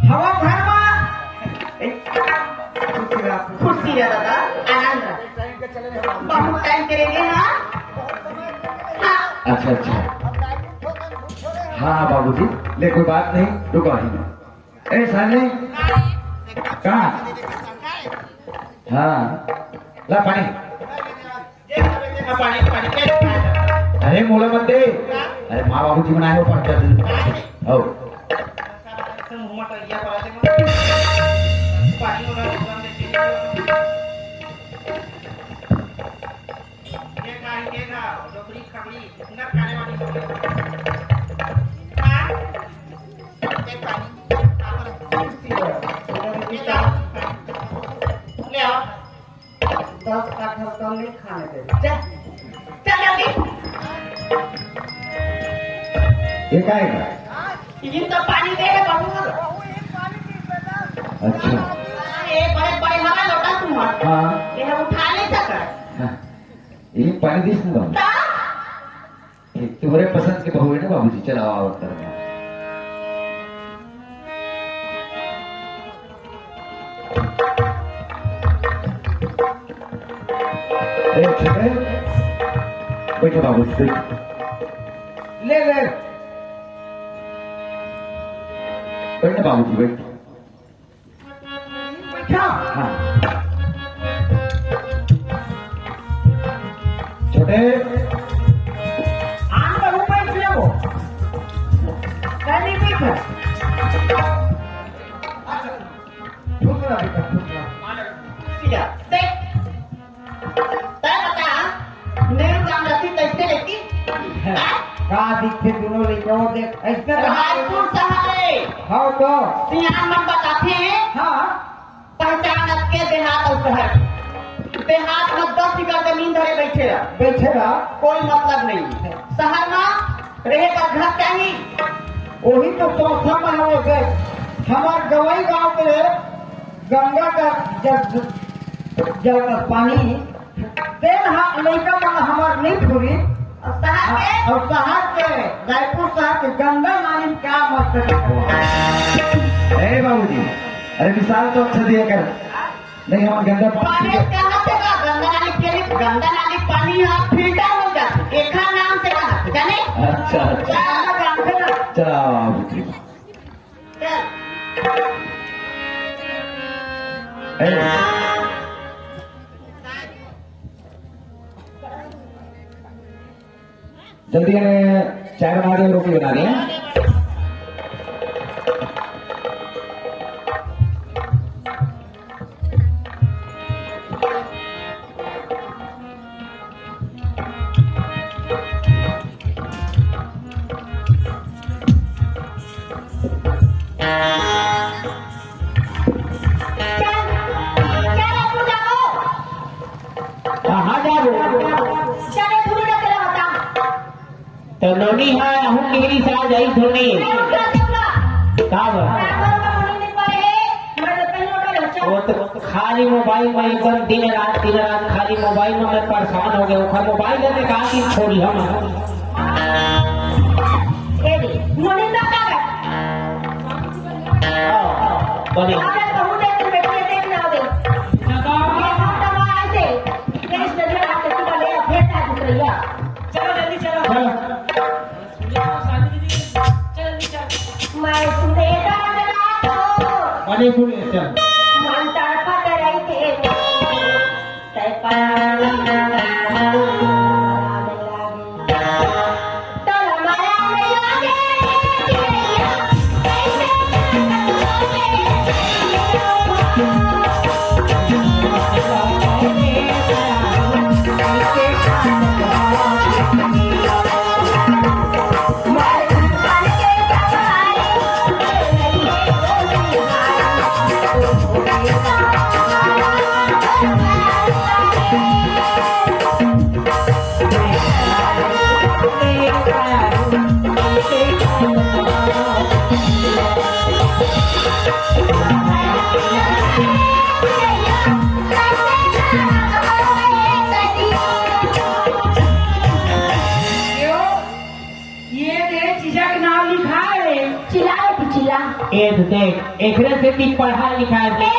हवा घर खुशी है दादा, आनंद रहा। बहुत टाइम करेंगे ना। हाँ अच्छा अच्छा, हाँ बाबूजी, ले कोई बात नहीं, रुको ही। ए साले कहाँ? हाँ ला पानी। पानी पानी अरे मोला मत दे, अरे माँ बाबूजी बनाए हो पढ़ता तुम हो। खाने के चल चल जल्दी। ये क्या है? ये तो पानी दे है बाबू। अच्छा ये बड़े बड़े हवा लौटा तुम। हाँ ये उठा नहीं सका। हाँ, ये पानी दीस ना ता तुम्हारे पसंद के बहू है ना बाबूजी, चलाओ आओ तरफ। बैठो बाबूजी, ले ले बैठो बाबूजी, बैठो। बैठा हाँ छोटे आम का ऊपर ले वो कहीं बैठा। अच्छा दूसरा बेटा दूसरा सीधा देख। तय बता मेरे काम रखी कैसे लेती? का दिखे दोनों लड़का और देख ऐसा राजपुर सहारे हाँ तो सियान मन बताते हैं हाँ पहचान के देहात और शहर देहात में 10 एकड़ जमीन धरे बैठे रहा बेचेगा कोई मतलब नहीं शहर में रहे पर घर चाहिए वही तो चौथा महीना से हमार गवई गांव के गंगा का जब पानी तेल लड़का मन हमार नहीं फूरी और शहर के और शहर के रायपुर शहर के गंगा नाली क्या मस्त है बाबूजी अरे मिसाल तो अच्छा दिया कर नहीं हम गंगा पानी कहाँ से का गंगा नाली पानी यहाँ फिल्टर हो जाता एक नाम से कहा जाने अच्छा अच्छा चला बाबूजी चल जल्दी चाय बना रहे रोटी बना रहे हैं कहाँ जा रहे चले थोड़ी ना तेरा बता तो नोनी है हम डिग्री से आ जाई थोड़ी का वो तो खाली मोबाइल में एकदम दिन रात खाली मोबाइल में मैं परेशान हो गया वो मोबाइल लेते कहा कि छोड़ी हम बोले चलो जल्दी चलो मैं सुनेगा अरे सुनिए चल मन तड़पा कर रही थी एक देख एकरे से भी पढ़ा लिखा है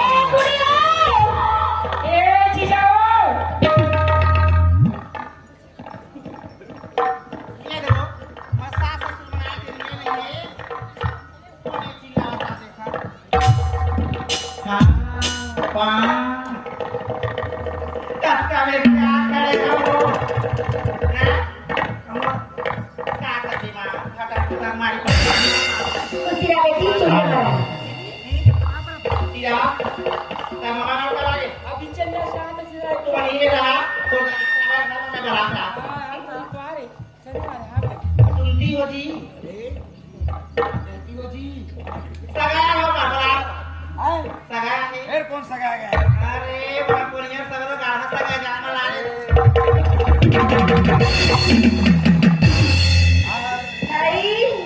कौन सगा गया अरे बापुनिया सगरो गाढ़ा सगा जाना लाए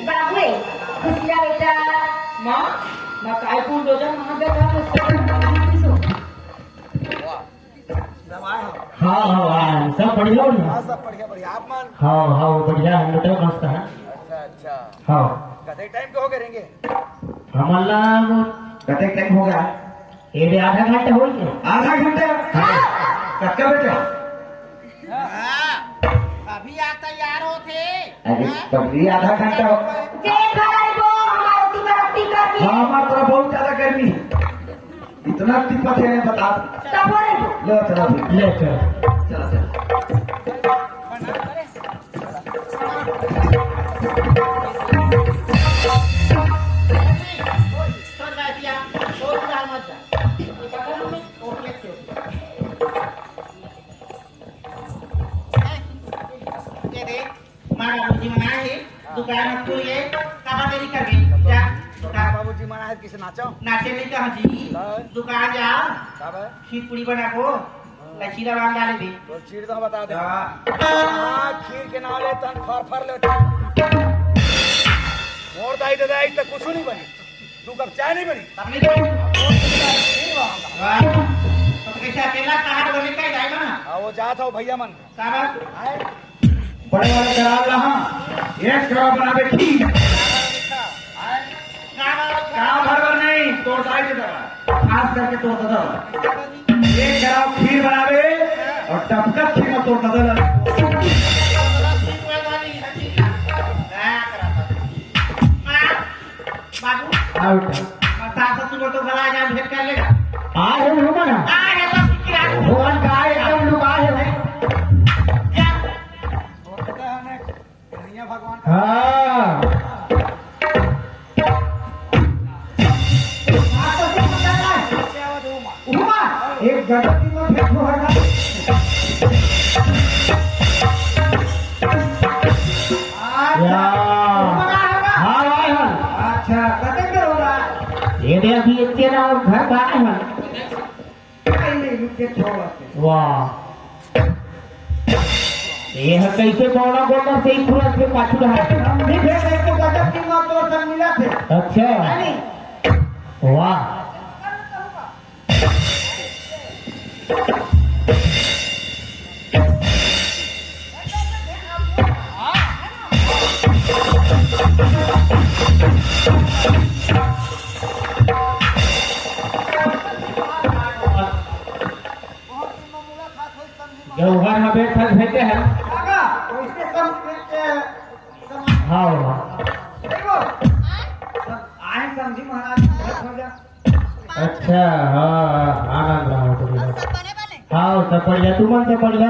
बाबू खुशिया बेटा माँ मैं काय पूल डोजर महादेव का तो हाँ सब बढ़िया सब बढ़िया आप मान हाँ बढ़िया हम लोग मस्त है अच्छा हाँ कदे टाइम पे हो करेंगे हमारा कते टाइम होगा ये आधा घंटा हो गया आधा घंटा कब बेटा अभी आ तैयार हो थे अरे कभी आधा घंटा हो देख भाई वो हमारी मरती करती हाँ हमारे तरफ बहुत ज्यादा गर्मी है इतना तिब्बत है बता तब बोले लो चलो ले चल चलो सोच बैठिया सोच डाल मत जा ये देख मारा मुझे मना है किसे नाचो नाचे नहीं कहा जी दुकान जा खीर पूरी बना को लचीला बांग डाले दे तो चीड़ तो बता दे हाँ। खीर के नाले तन फर ले मोर दाई दे दाई तक कुछ नहीं बनी तू कब चाय नहीं बनी अपने तो कैसे अकेला कहाँ बने का जाएगा ना हाँ वो जात हो भैया मन साहब आए बड़े वाले करार रहा एक करा बनावे खीर काम भर नहीं तोड़ दाई दे दवा खास करके तोड़ दवा एक करा खीर बनावे और टपका खीर में तोड़ दवा बाबू आउट सास ससुर तो भला जा भेंट कर लेगा आज हम लोग ना अरे बस किरा भगवान का आए हम लोग आए हैं और कहते हैं ने कन्हैया भगवान का हाँ क्या आवाज हो मां एक गणपति में भेंट हो रहा या हाँ आए हैं अच्छा कते करोगा ये दे अभी इतने ना घर का आए हैं नहीं रुके थोड़ा वाह ये है कैसे कौना बोलना से ही पूरा के पाछू रहा हम भी भेज एक तो गजब की मां तो सब मिला थे अच्छा वाह जौहर में बैठ कर भेजते हैं हाँ आए समझी महाराज अच्छा हाँ आनंद रहा हो तुम्हें हाँ सब बढ़िया तू मन सब बढ़िया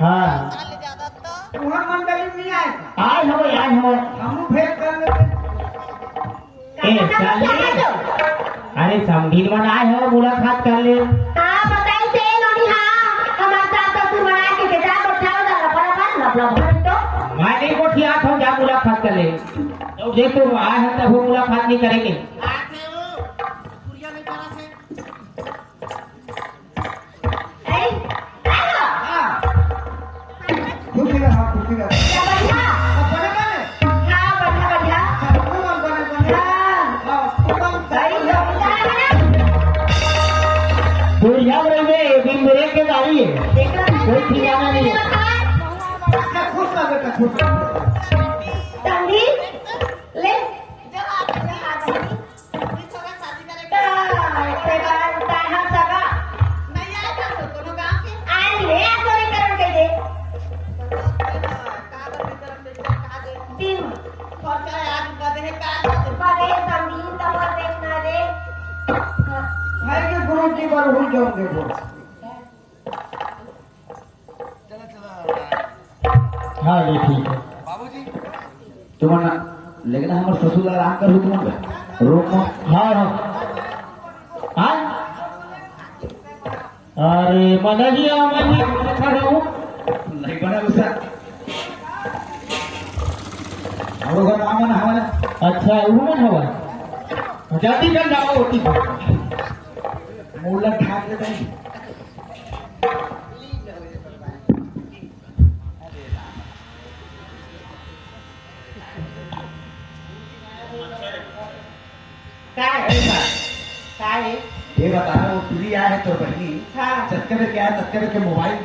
हाँ वहाँ मंडली नहीं आए आज हो हम भेंट कर लेते ए साले अरे समझी मन आए हो मुलाकात कर ले हाँ बताई से नोनी हाँ हमारे साथ ससुर बना के बेटा को उठाओ ना लपड़ा तो मैं नहीं को ठीक हो जा मुलाकात कर ले तो देखो आए हैं तब वो मुलाकात नहीं करेंगे ए आयो खुशी रहा खुशी रहा क्या बढ़िया बने बने हाँ बढ़िया बढ़िया सब बने बने हाँ सही हो तो याद रहे दिन मेरे के गाड़ी है देखो कोई ठिकाना नहीं है अच्छा खुश ना बेटा खुश संदीप ले भाई के गुरु जी पर हुई जाओ देखो हाँ ये ठीक है बाबूजी तुम्हारा लेकिन हमारे ससुर आराम कर तुम रोक हाँ हाँ हाँ अरे मदनिया मनी खड़ा हूँ नहीं बना गुस्सा हम लोग का काम है ना हमारा अच्छा उमन हवा जाती कर जाओ होती मूला ठाक लेते हैं ये बता वो तुरी आया है तो बहनी हाँ। चक्कर क्या है चक्कर के मोबाइल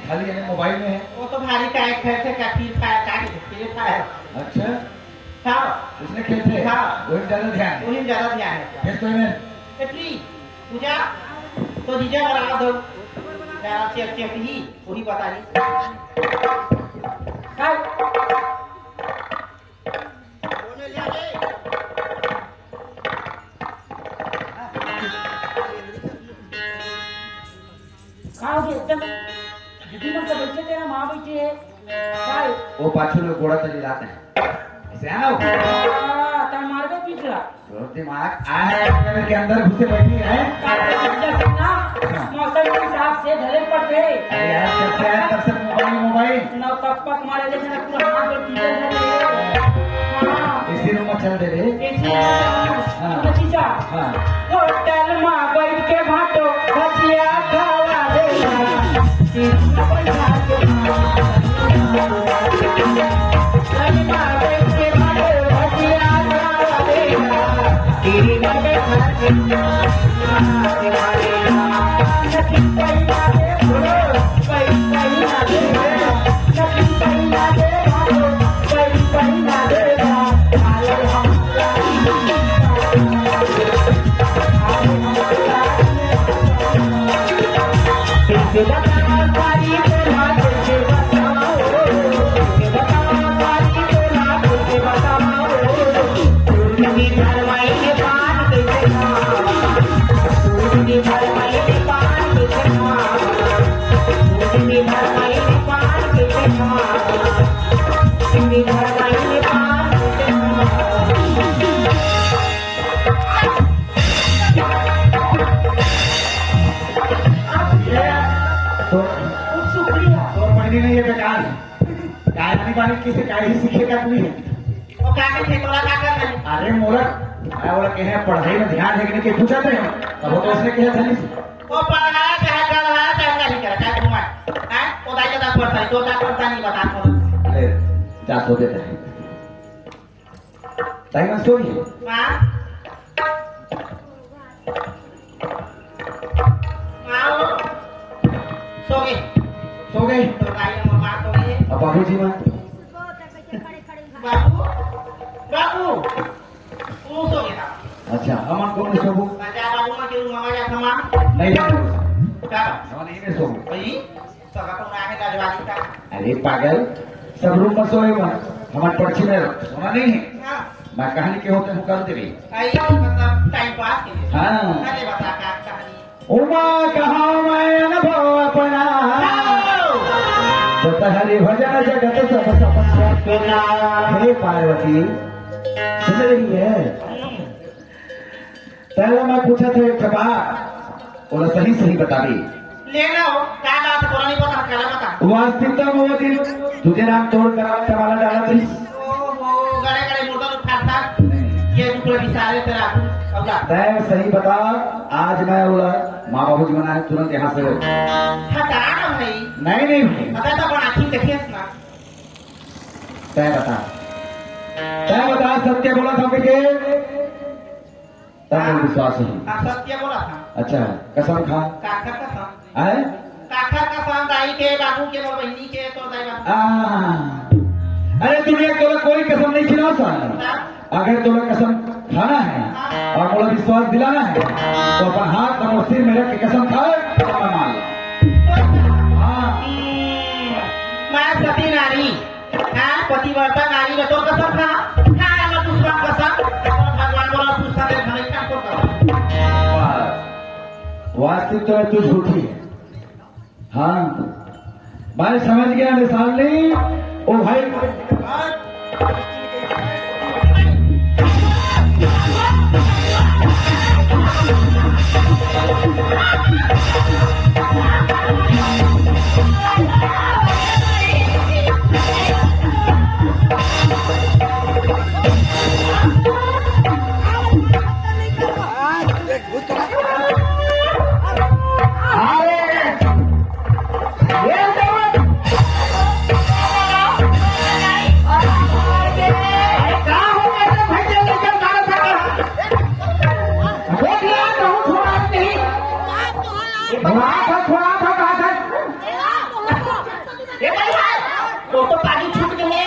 खाली यानी मोबाइल में है वो तो भारी का एक खेल का खीर खाया का खीर खाया अच्छा हाँ उसने खेलते हाँ। वही ज्यादा ध्यान वही ज्यादा ध्यान है फिर तो इन्हें एटली पूजा तो डीजे बना दो यार चेक चेक ही वही बता दी वो पाछू में घोड़ा चली जाते हैं ऐसे आना हो तो दिमाग आया के अंदर घुसे बैठी है मौसम के हिसाब से ढले पड़ते अरे यार जब से आया तब से मोबाइल नौ पक मारे लेकिन पूरा हाथ और कीड़े धरे इसी रूम में चल दे रे हाँ। भतीजा हाँ होटल में बैठ के भाटो भजिया खावा देना पैसा के होटल में बैठ के भाटो भजिया खावा देना तेरी नगे खाते तो महीने नहीं है बेकार काय नहीं पानी किसे काय ही सीखेगा तू और क्या करते तोला क्या कर रहे अरे मोरा मैं बोला कहे पढ़ाई में ध्यान है कि नहीं पूछा थे अब वो तो उसने कहा था नहीं वो पढ़ाया चाहे करवाया चाहे नहीं करा चाहे घुमा हैं वो दाई का पढ़ता तो क्या पढ़ता नहीं बता को अरे जा सो देते हैं टाइम सो गई मां मां सो गए सो गई तो दाई में मां सो गई अब बाबूजी मां बाबू बाबू वो सो गया अच्छा हम कौन सोबू राजा बाबू में क्यों मामा जा थमा नहीं जानो क्या हम नहीं में सोबू भाई सगा तो ना है राजवाड़ी का अरे पागल सब रूम में सोए हुआ हमारे पर्ची में सोना नहीं है हां मैं कहानी के होते हूँ कर देवी आई मतलब टाइम पास के लिए हाँ अरे बता क्या कहानी उमा कहा मैं अनुभव अपना सत हरि भजन जगत सब सपना हे पार्वती सुन रही है पहले मैं पूछा था एक बात बोला सही सही बता दी ले लो क्या बात पुरानी पता क्या बता वास्तविकता में वो दिन तुझे नाम तोड़ कर वाला डाला थी ओहो गड़े गड़े मुर्दा उठाता ये टुकड़े बिसारे तेरा अगला तय सही बता आज मैं बोला माँ बाबू जी मना है तुरंत यहाँ से हटा ना भाई नहीं नहीं अगर तो बड़ा ठीक देखिए ना तय बता सत्य बोला था के तब विश्वास है आप सत्य बोला था अच्छा कसम खा काखर का सन है काखर का सन दाई के बाबू के और बहनी के तो दाई बाबू अरे दुनिया को कोई कसम नहीं खिलाओ सन अगर तुम्हें कसम खाना है और बोला विश्वास दिलाना है तो अपन हाथ और सिर में रख के कसम खाए तो मैं मान लो हाँ मैं सती नारी हाँ पतिव्रता नारी में तो कसम खा खाया मैं दूसरा कसम भगवान बोला पूछता है हमें क्या करता वास्तविक तो तू झूठी है हाँ मैं समझ गया निशान नहीं ओ भाई तो पानी छूट गए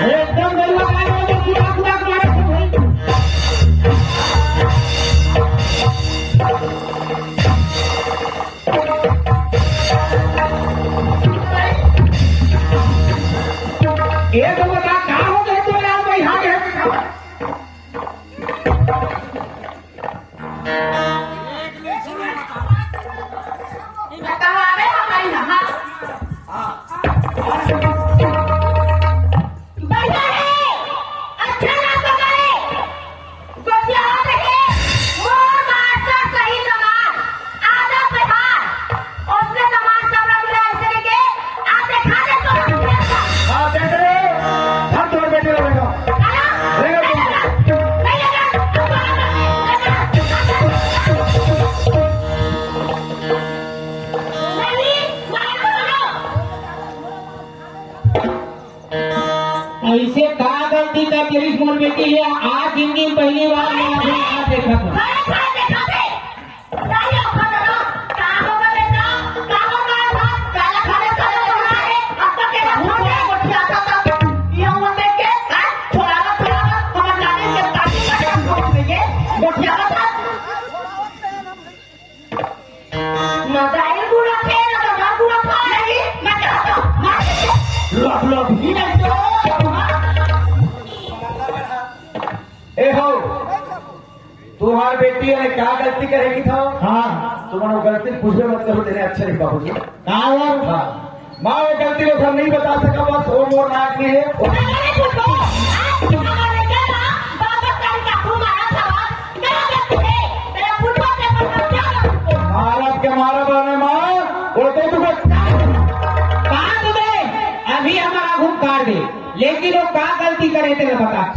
एकदम एक बता कहा हो गए तो यार मैं यहाँ गया उसने तो ऐसे का गलती का पुलिस मोर बेटी है आज जिंदगी में पहली बार मैं अपने आप देखा था। खड़े खड़े देखा थे नहीं होगा ना का होगा बेटा का होगा काला खड़े खड़े होना है अब तक के छोटे गोठिया था ये उम्र में के छोड़ा हमारे नानी के ताकि का छोड़ दीजिए गोठिया था ना दाई बुरा थे ना तो बुरा था नहीं मैं कहता मार लोग लोग ही नहीं तो ए हो तुम्हारी बेटी ने क्या गलती करेगी था? हाँ तुम्हारा गलती पूछे मत करो तेरे अच्छे नहीं बाबू जी। कहा और हाँ माँ वो गलती को हम नहीं बता सका बस वो मोर नाक की है। नहीं पूछो आज हमारे क्या ना बाबा तारी का खून मारा था मेरा गलती है मेरा पूछो से पर क्या मारा के मारा बने माँ वो तो तुम्हें काट दे अभी हमारा घूम काट दे लेकिन वो का गलती करे तेरे बता।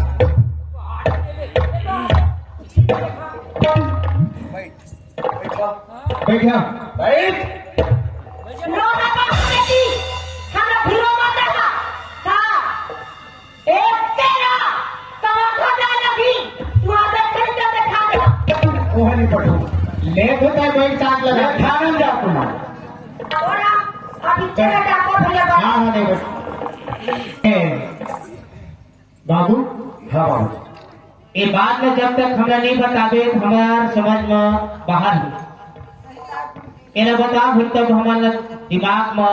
बैठा बैठ नो ना बेटी हमरा फिरो मत रहा हां एक तेरा कवर खा जाए लगी तू आगे खड़ी कर दिखा दे वो नहीं पढ़ो ले तो तेरे बैठ साथ लगा ठाणे जा तुम्हारा और अभी तेरा डाको भैया हाँ हाँ नहीं बस बाबू हाँ बाबू ये बात में जब तक हमरा नहीं बताबे हमार समझ में बाहर है इन्हें बताओ फिर तक हमारे दिमाग में।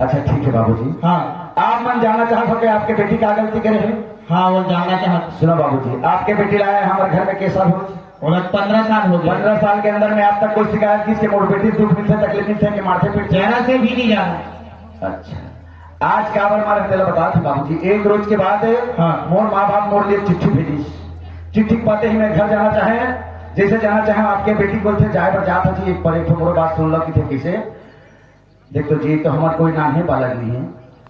अच्छा ठीक है बाबू जी। हाँ आप मन जानना चाहते हो कि आपके बेटी क्या गलती करे है? हाँ वो जानना चाहते सुनो बाबू जी आपके बेटी लाए हमारे घर में कैसा हो? और 15 साल हो गए 15 साल के अंदर में आप तक कोई शिकायत की इसके मोर बेटी दुख मिलते तकलीफ मिलते कि माथे पीट चेहरा से भी नहीं जा रहा। अच्छा आज क्या बार मारे तेला बता थी बाबू जी एक रोज के बाद हाँ। मोर माँ बाप मोर लिए चिट्ठी भेजी। चिट्ठी पाते ही मैं घर जाना चाहे जैसे जाना चाहे आपके बेटी को थे जाए पर जाता थी एक पर एक मोर बात सुन लो कि थे किसे देख तो जी तो हमारे कोई नाम है बालक नहीं है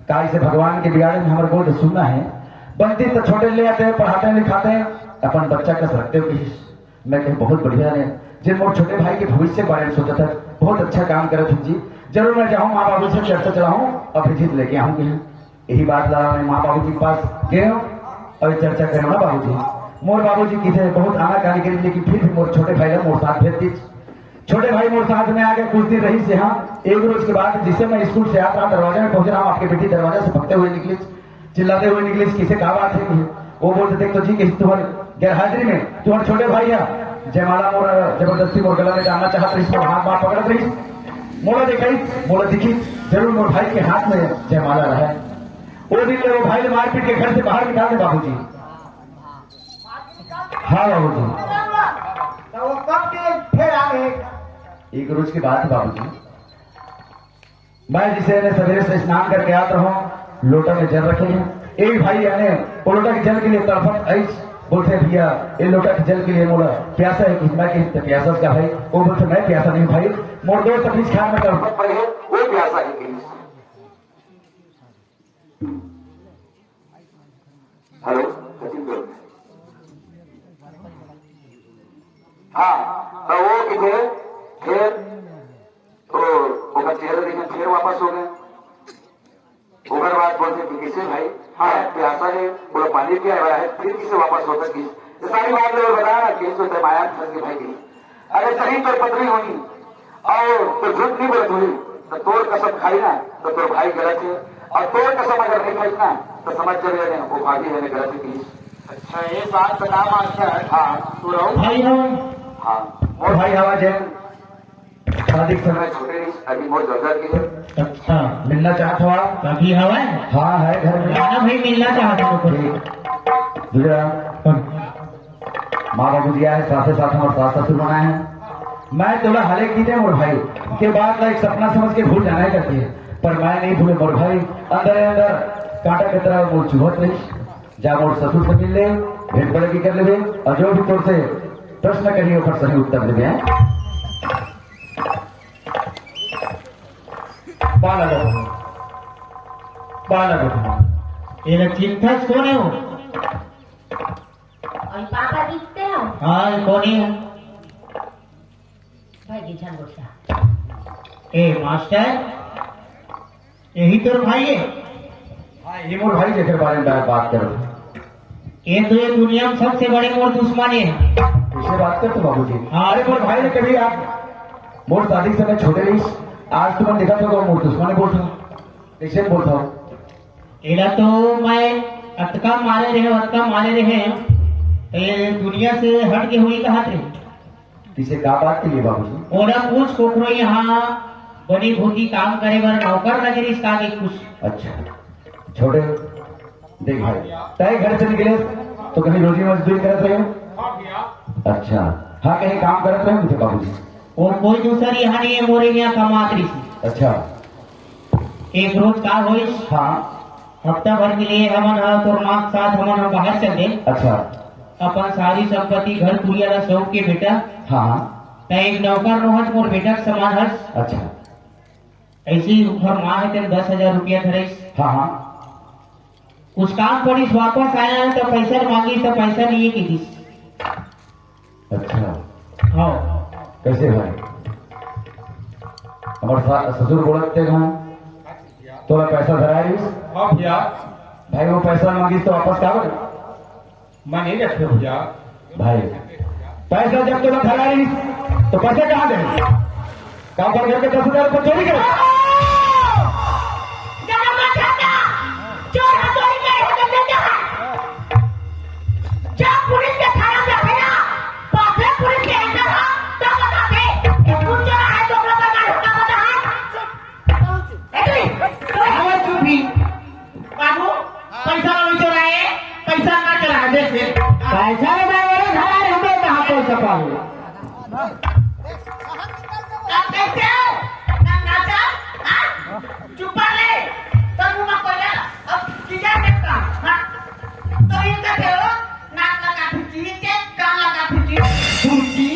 काई से भगवान के बिगाड़े में हमारे को सुनना है बनती तो छोटे ले आते हैं पढ़ाते हैं लिखाते हैं अपन बच्चा कस रखते हो किसी मैं कहीं बहुत बढ़िया ने जिन मोर छोटे भाई के भविष्य के बारे में सोचा था बहुत अच्छा काम करे थे जी जरूर मैं जाऊँ माँ बाबू से चर्चा चलाऊँ और फिर जीत लेके आऊँगी यही बात लगा मैं माँ बाबू जी के पास गए और चर्चा करूँ ना बाबू जी मोर बाबू जी की थे बहुत आना कानी करी लेकिन फिर भी मोर छोटे भाई मोर साथ भेज दी छोटे भाई मोर साथ में आके कुछ दिन रही से हाँ एक रोज के बाद जिससे मैं स्कूल से आता दरवाजे में पहुंच रहा हूँ आपके बेटी दरवाजे से भगते हुए निकली चिल्लाते हुए निकली किसे क्या बात है वो बोलते देख तो जी कि तुम्हारे गैर हाजिरी में तुम्हारे छोटे भाई है जयमाला मोर जबरदस्ती मोर गला में डालना चाहते रही मोर हाथ बात पकड़त रही मोला दिखाई मोला दिखी जरूर मोर भाई के हाथ में जयमाला रहा वो दिन वो भाई ने मारपीट के घर से बाहर निकाल दे बाबू जी। हाँ बाबू जी तो वो कब के फिर आ गए एक रोज के बाद बाबू जी मैं जिसे सवेरे से स्नान करके आता हूँ लोटा में जल रखे हैं एक भाई यानी वो लोटा के जल के लिए तड़फत आई बोलते भैया ये लोटा के जल के लिए बोला प्यासा है कितना कि प्यासा का भाई वो बोलते मैं प्यासा नहीं भाई मोर दोस्त अपनी खान में तड़फत पड़ी है वो प्यासा है हेलो हाँ तो वो किधर फिर तो ओकर चेहरा देखा फिर वापस हो गए ओकर बाद बोलते कि किसे भाई हाँ प्यासा है बोला पानी क्या है फिर किसे वापस होता कि सारी बात लोग बता रहा कि तो माया फंस गई भाई की अरे सही तो पत्नी होगी और तो झूठ नहीं बोलत हुई तो तोर कसम खाई ना तो तोर भाई गलत है और तोर कसम अगर नहीं खाई ना तो समझ चले वो भाभी है गलत की। अच्छा ये बात बता मास्टर हाँ तू रहो भाई हो हाँ और भाई हवा जैन शादी के समय छोटे अभी मोर जरूरत की है अच्छा मिलना चाहते हो आप? कभी हवा हाँ है घर में गाना भाई मिलना चाहता हूँ कुछ दूसरा माँ बाबू जी आए साथ ही साथ और सास ससुर बनाए हैं मैं थोड़ा हले की थे मोर भाई के बाद एक सपना समझ के भूल जाना ही करती है पर मैं नहीं भूले मोर भाई अंदर अंदर कांटा की तरह मोर चुभत रही जा मोर ससुर से मिल ले भेंट पड़ेगी कर ले और जो भी तोर से प्रश्न करिए ऊपर सही उत्तर दे बालक ये चिंता कौन है वो और पापा दिखते हो हाँ ये कौन है भाई की जान बोलता ए मास्टर यही तो भाई है ये मोर भाई जेकर बारे में बात करो। ये तो ये दुनिया में सबसे बड़े मोर दुश्मन है। इससे बात करते बाबूजी। हाँ। अरे मोर भाई ने कभी आप मोर शादी से मैं छोटे रही, आज तुमने देखा तो मोर दुश्मन बोलता कैसे बोलता हूँ। एला तो मैं अटका मारे रहे ये दुनिया से हट के हुई कहा थे। किसे का बात के लिए बाबूजी? ओरा कुछ कोकरो यहाँ बनी भूती काम करे बर नौकर नजर इसका भी कुछ। अच्छा छोटे देख भाई, तय घर से निकले तो कहीं रोजी मजदूरी करत रहे हो? अच्छा हाँ, कहीं काम करत रहे मुझे बाबूजी? और कोई दूसरी यहाँ नहीं है, मोरे यहाँ कमात रही थी। अच्छा एक रोज का होई हाँ। हफ्ता भर के लिए हमन तो माँ के साथ हमन बाहर चल गए। अच्छा अपन सारी संपत्ति घर कुरिया सौंप के बेटा हाँ। तय एक नौकर रोहत मोर बेटा के समान हस। अच्छा ऐसे ही घर माँ है तेन 10,000 रुपया धरिस। हाँ हाँ। कुछ काम पड़िस वापस आया तो पैसा मांगी तो पैसा नहीं की थी। अच्छा हाँ कैसे भाई? हमारे ससुर बोलते हैं तो पैसा धरा रही। हाँ भैया, भाई वो पैसा मांगिस तो वापस का मैं नहीं रखे भैया। भाई पैसा जब तुम धरा रही तो पैसे कहाँ गए? काम कर करके 10,000 रुपये चोरी करे। जरा मत हटा, चोर हथौड़ी मेरे हाथ में देता है। जब पुलिस के थाना में भेजा, तो फिर पुलिस के अंदर था, तो बता दे, ये कौन चोरा है तो लोग का होता बता है। हवा चुपी बाबू, पैसा नहीं चुराए, पैसा ना चुरा देख पैसा में मैं मेरे घर आए हमें कहाँ पैसा पाऊंगा। अब कैसे हो? ना नाचा, हाँ? चुप कर ले, तो मुँह मत खोल। अब किधर देखता, हाँ? तो इनका क्या हो? नाक लगा फिटी, कान लगा फिटी, फिटी।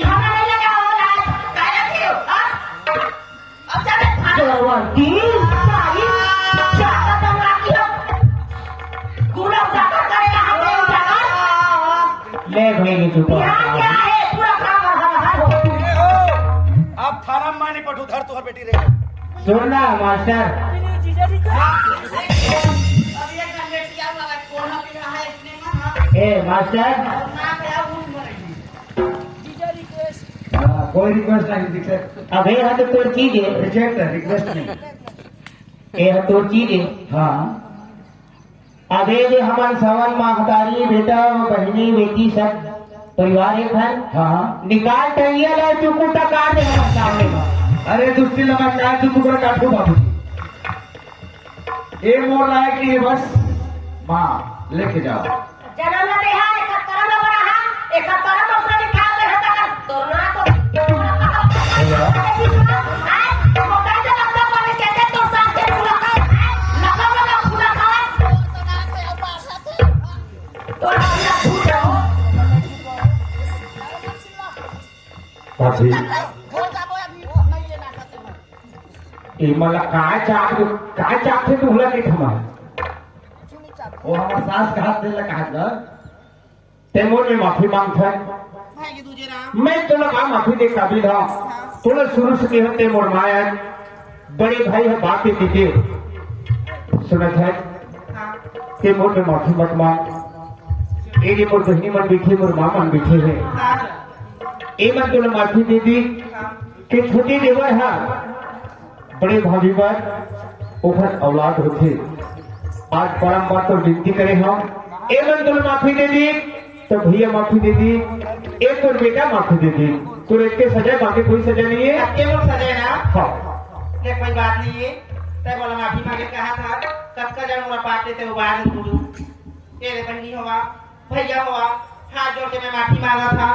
हमें नहीं लगा हो लाज, क्या लगी हो, हाँ? अब चले थाने। सारी चाहता तुम राखी हो, गुना उजागर करेगा हमें उजागर। ले भाई की चुप यहाँ क्या है? पूरा काम हमारा हो। आप थाना में नहीं पटू धर तुहर बेटी रे। सुनना मास्टर, अब ये गंदे किया हुआ है, कोना पिया है इसने मत, ए मास्टर ना गया उन मरेगी। कोई रिक्वेस्ट नहीं, रिक्वेस्ट अब ये हद तोड़ चीज है, रिजेक्ट है, रिक्वेस्ट नहीं। ये हद तोड़ चीज है। हाँ अब ये जो हमारे सवन महतारी बेटा बहनी बेटी सब परिवार एक है। हाँ हाँ। निकाल टंगिया ले चुकुटा काट दे हमारे सामने में। अरे दुष्टी लगा चार चुप कर काटो बाबूजी। ये मोर लायक नहीं है, बस माँ लेके जाओ। जन्म न देहा, एक कर्म न बना है, एक कर्म उसने लिखा है रहता कर, तो ना तो वो कैसे लगता पानी कहते तो साथ से मुलाकात है, लगा मुलाकात तो हम भूल जाओ। बाबूजी ये मला काय चाक थे तुहला के थमा। वो हमारे सास का हाथ दे लगा हाथ ते मोर में माफी मांगता है। भाई की तुझे राम मैं तो लगा माफी दे काबिल था। तोला शुरू से होते मोर माया बड़े भाई है बात ही दी सुनत है कि मोर में माफी मत मांग। ये मोर बहनी मन बिठे, मोर माँ मन बिठे है। ये मन तोला माफी दे दी कि छोटी देवर है बड़े भाभी बार ओखर औलाद होते। आज परम्पर तो विनती करे हम ए मन तोला माफी दे दी तो भैया माफी दे दी, एक तो बेटा माफी दे दी। तो एक के सजा, बाकी कोई सजा नहीं है। ये लोग सजे ना, हाँ ये कोई बात नहीं है। तय बोला माफी मांगे कहा था, कब का जन्म हुआ पाते थे वो बाहर गुरु तेरे बहनी हुआ भैया हुआ, हाथ जोड़ के मैं माफी मांगा था।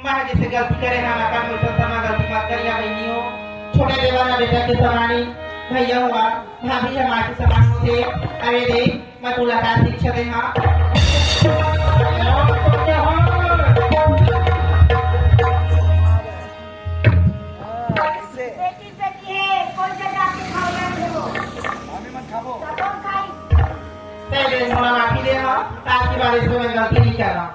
मैं जैसे गलती करे ना मैं कभी उससे समा गलती मत करिया बहनी हो। छोटे देवर ना बेटा के समानी भैया हुआ, भाभी हमारे समान थे। अरे दे मैं तुला का शिक्षा दे हाँ बेटी बेटी है, कोई जगह के खाओ ना देखो। हमें मत खाओ। सब खाई। पहले थोड़ा माफी दे हाँ, आज की बार इसको मैं गलती नहीं कर रहा।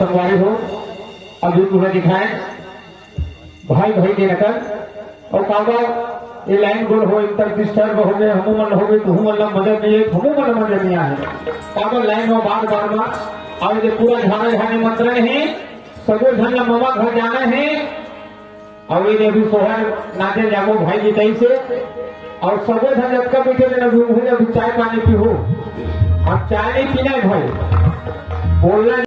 संगवारी हो अभी तुम्हें दिखाए भाई भाई के नकल और काबा ये लाइन गोल हो इंटर डिस्टर्ब हो गए हमू मन हो गए तो हम मतलब मदद नहीं है हमू मन मदद नहीं है काबा लाइन हो बार बार बार और ये पूरा झाना झाने मंत्रण है सगो झन मामा घर जाना है और ये अभी सोहर नाचे जागो भाई जी तई से और सगो झन जब का बैठे अभी चाय पानी पी हो अब चाय नहीं पीना है भाई बोलना